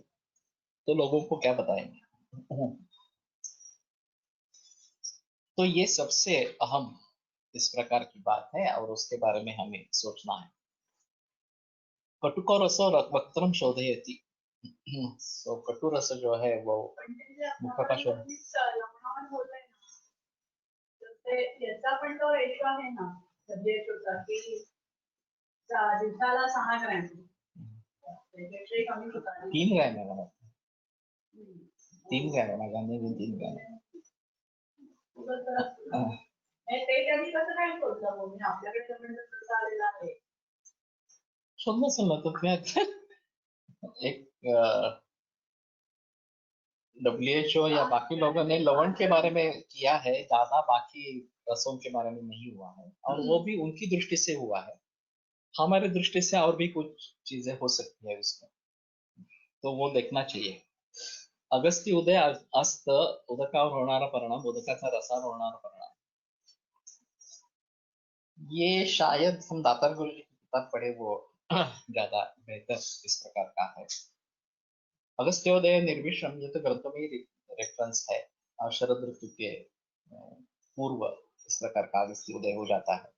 तो लोगों को क्या बताएंगे। तो ये सबसे अहम इस प्रकार की बात है, और उसके बारे में हमें सोचना है। कटुको रसो वक्त्रम शोधयति। तो कटु रस जो है वो मुख का शोध। याचा पण तो रेशो आहे ना, रेशोचा की दिवसाला 6 ग्रॅम, त्याच्यापेक्षाही कमी होता. 3 ग्रॅम आहे मला, 3 ग्रॅम आहे माझ्या अंदाजे, 3 ग्रॅम आहे. ते कधी कसं काय शोधलं मग, आपल्याकडे कसं आलेलं आहे. शोधलं असेल ना तो एक WHO या बाकी लोगों ने लवण के बारे में किया है ज्यादा, बाकी रसों के बारे में नहीं हुआ है, और वो भी उनकी दृष्टि से हुआ है। हमारी दृष्टि से और भी कुछ चीजें हो सकती है उसमें, तो वो देखना चाहिए। अगस्त्य उदय अस्त उदकावर होणारा परिणाम, उदकाचा रसावर होणारा परिणाम, ये शायद हम दातार गुरु जी की किताब पढ़े वो ज्यादा बेहतर इस प्रकार का है। अगस्त्योदय निर्विश्रम, ये तो ग्रंथों में ही रेफरेंस है, और शरद ऋतु के पूर्व इस प्रकार का अगस्त्य उदय हो जाता है।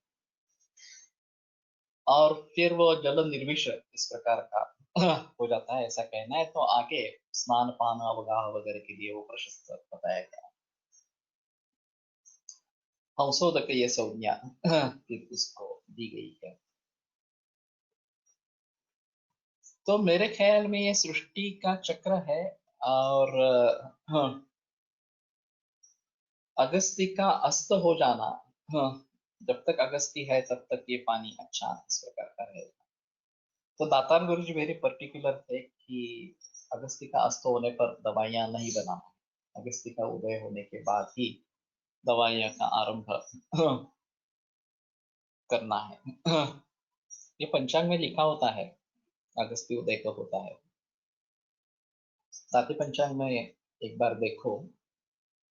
और फिर वो जल निर्विष इस प्रकार का हो जाता है, ऐसा कहना है। तो आगे स्नान पान अवगाह वगैरह के लिए वो प्रशस्त बताया गया। हंसोदक ये संज्ञा फिर उसको दी गई है। तो मेरे ख्याल में ये सृष्टि का चक्र है। और अगस्त्य का अस्त हो जाना, हाँ, जब तक अगस्त्य है तब तक ये पानी अच्छा इस प्रकार का रहेगा। तो दातार गुरु जी वेरी पर्टिकुलर थे कि अगस्त्य का अस्त होने पर दवाइयां नहीं बनाना, अगस्त्य का उदय होने के बाद ही दवाइयां का आरंभ करना है। ये पंचांग में लिखा होता है अगस्त्य उदय कब होता है। दाते पंचांग में एक बार देखो,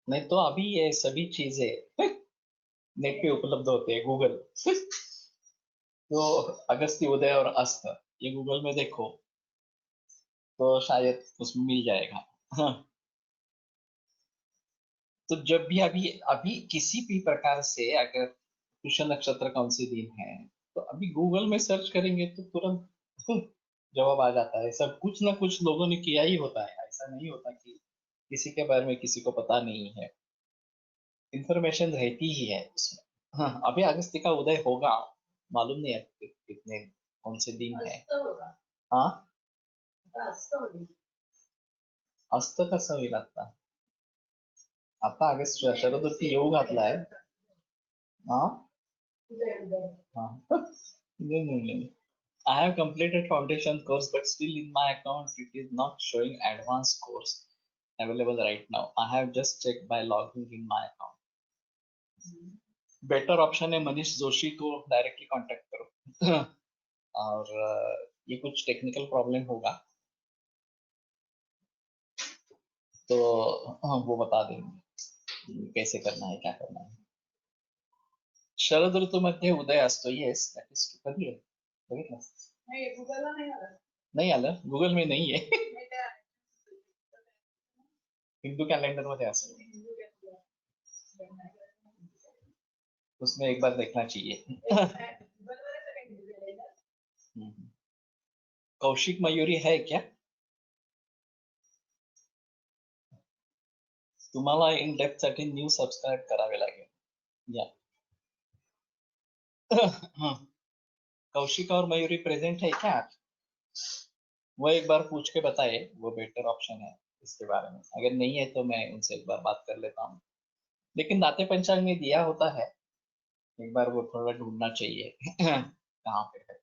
नहीं तो अभी ये सभी चीजें नेट पे उपलब्ध होते हैं, गूगल। तो अगस्त्य उदय और अस्त ये गूगल में देखो तो शायद उसमें मिल जाएगा। हाँ। तो जब भी अभी अभी किसी भी प्रकार से अगर पुष्य नक्षत्र कौन से दिन है, तो अभी गूगल में सर्च करेंगे तो तुरंत जवाब आ जाता है। सब कुछ ना कुछ लोगों ने किया ही होता है, ऐसा नहीं होता कि किसी के बारे में किसी को पता नहीं है, इंफॉर्मेशन रहती ही है उसमें। हाँ, अभी अगस्त्य का उदय होगा, मालूम नहीं है कितने कौन से दिन है। अस्त होगा, हाँ, अस्त होगी. अस्त कसं होईल आता? आता अगस्त शरदवरती येऊ घातलाय. हाँ उदय उदय. हाँ नहीं नहीं नहीं. I have completed foundation course, but still in my account it is not showing advanced course available right now. I have just checked by logging in my account. Better option है मनीष जोशी को डायरेक्टली कांटेक्ट करो। और ये कुछ technical problem होगा तो वो बता देंगे कैसे करना है, क्या करना है। शरद ऋतूमध्ये उदय असतो, येस दॅट इज कधी आहे बघितलं नाही गुगलला नाही आलं. नाही आलं, गुगल में नहीं है। नाही त्या हिंदू कैलेंडर मध्ये असेल, हिंदू घेतलं. उसमें एक बार देखना चाहिए। गुगलवरच आहे हिंदू केलेलं. कौशिक मयूरी है क्या? तुम्हाला इन डेप्थ साठी न्यू सबस्क्राइब करावे लागेल या। हाँ, कौशिक और मयूरी प्रेजेंट है क्या? वो एक बार पूछ के बताए, वो बेटर ऑप्शन है इसके बारे में। अगर नहीं है तो मैं उनसे एक बार बात कर लेता हूँ, लेकिन दाते पंचांग में दिया होता है, एक बार वो थोड़ा ढूंढना चाहिए कहाँ पे है।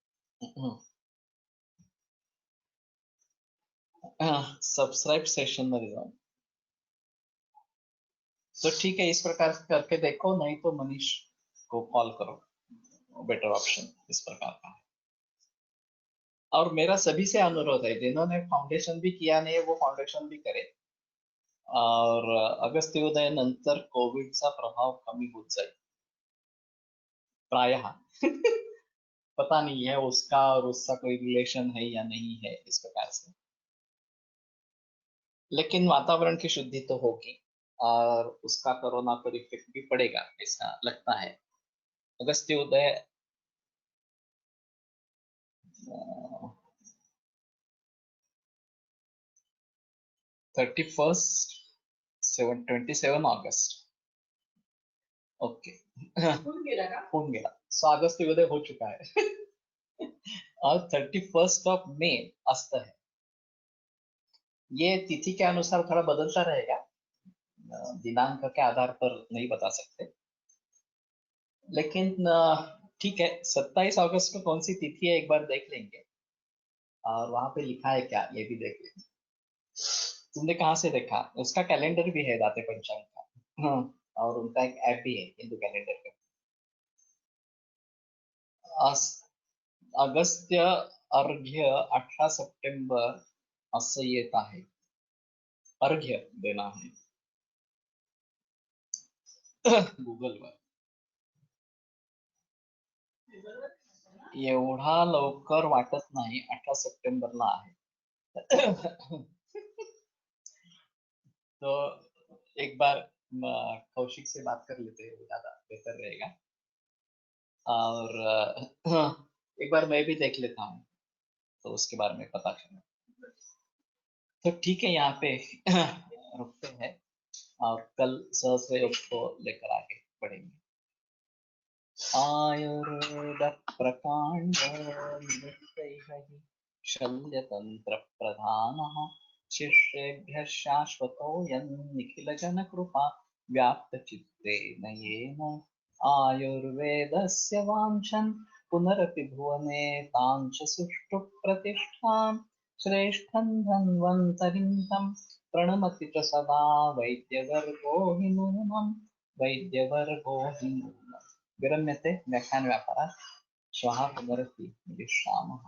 सब्सक्राइब सेशन में जाओ। तो ठीक है, इस प्रकार से करके देखो, नहीं तो मनीष को कॉल करो, बेटर ऑप्शन इस प्रकार का है। और मेरा सभी से अनुरोध है, जिन्होंने फाउंडेशन भी किया नहीं वो फाउंडेशन भी करे। और अगस्त्योदय नंतर कोविडचा प्रभाव कमी होत जाईल प्रायः। पता नहीं है उसका और उसका कोई रिलेशन है या नहीं है इस प्रकार से, लेकिन वातावरण की शुद्धि तो होगी और उसका कोरोना पर इफेक्ट भी पड़ेगा ऐसा लगता है। अगस्त्योदय 31st 27 अगस्त। ओके होऊन गेला का? होऊन गेला, सो अगस्त्योदय हो चुका है। और 31 मई अस्त है। ये तिथि के अनुसार थोड़ा बदलता रहेगा, दिनांक के आधार पर नहीं बता सकते, लेकिन ठीक है। 27 अगस्त को कौन सी तिथि है एक बार देख लेंगे, और वहां पे लिखा है क्या ये भी देख लेंगे। तुमने कहाँ से देखा? उसका कैलेंडर भी है दाते पंचांग का। और उनका एक ऐप भी है हिंदू कैलेंडर का। अगस्त्य अर्घ्य 18 सप्टेंबर असं येत आहे, अर्घ्य देना है गूगलवर। गुगलवर नसेल ना? एवढा लवकर वाटत नाही, 18 सप्टेंबरला आहे। तो एक बार कौशिक से बात कर लेते हैं, वो ज्यादा बेहतर रहेगा। और एक बार मैं भी देख लेता हूँ तो उसके बारे में पता चला। तो ठीक है, यहाँ पे रुकते हैं और कल सहस्र योग को लेकर आगे बढ़ेंगे। आयुर्वेद प्रकांड शल्यतंत्र प्रधानः शिष्येभ्यः शाश्वतोऽयं निखिलजनकृपा व्याप्तचित्तेन येन आयुर्वेदस्य वाञ्छन् पुनरपि भुवने तां च सुष्ठु प्रतिष्ठां श्रेष्ठं धन्वन्तरिं तं प्रणमति च सदा वैद्यवर्गो हि नूनं वैद्यवर्गो हि नूनम्। विरम्यते व्याख्यानव्यापारात्। श्वः पुनरपि मिलिष्यामः।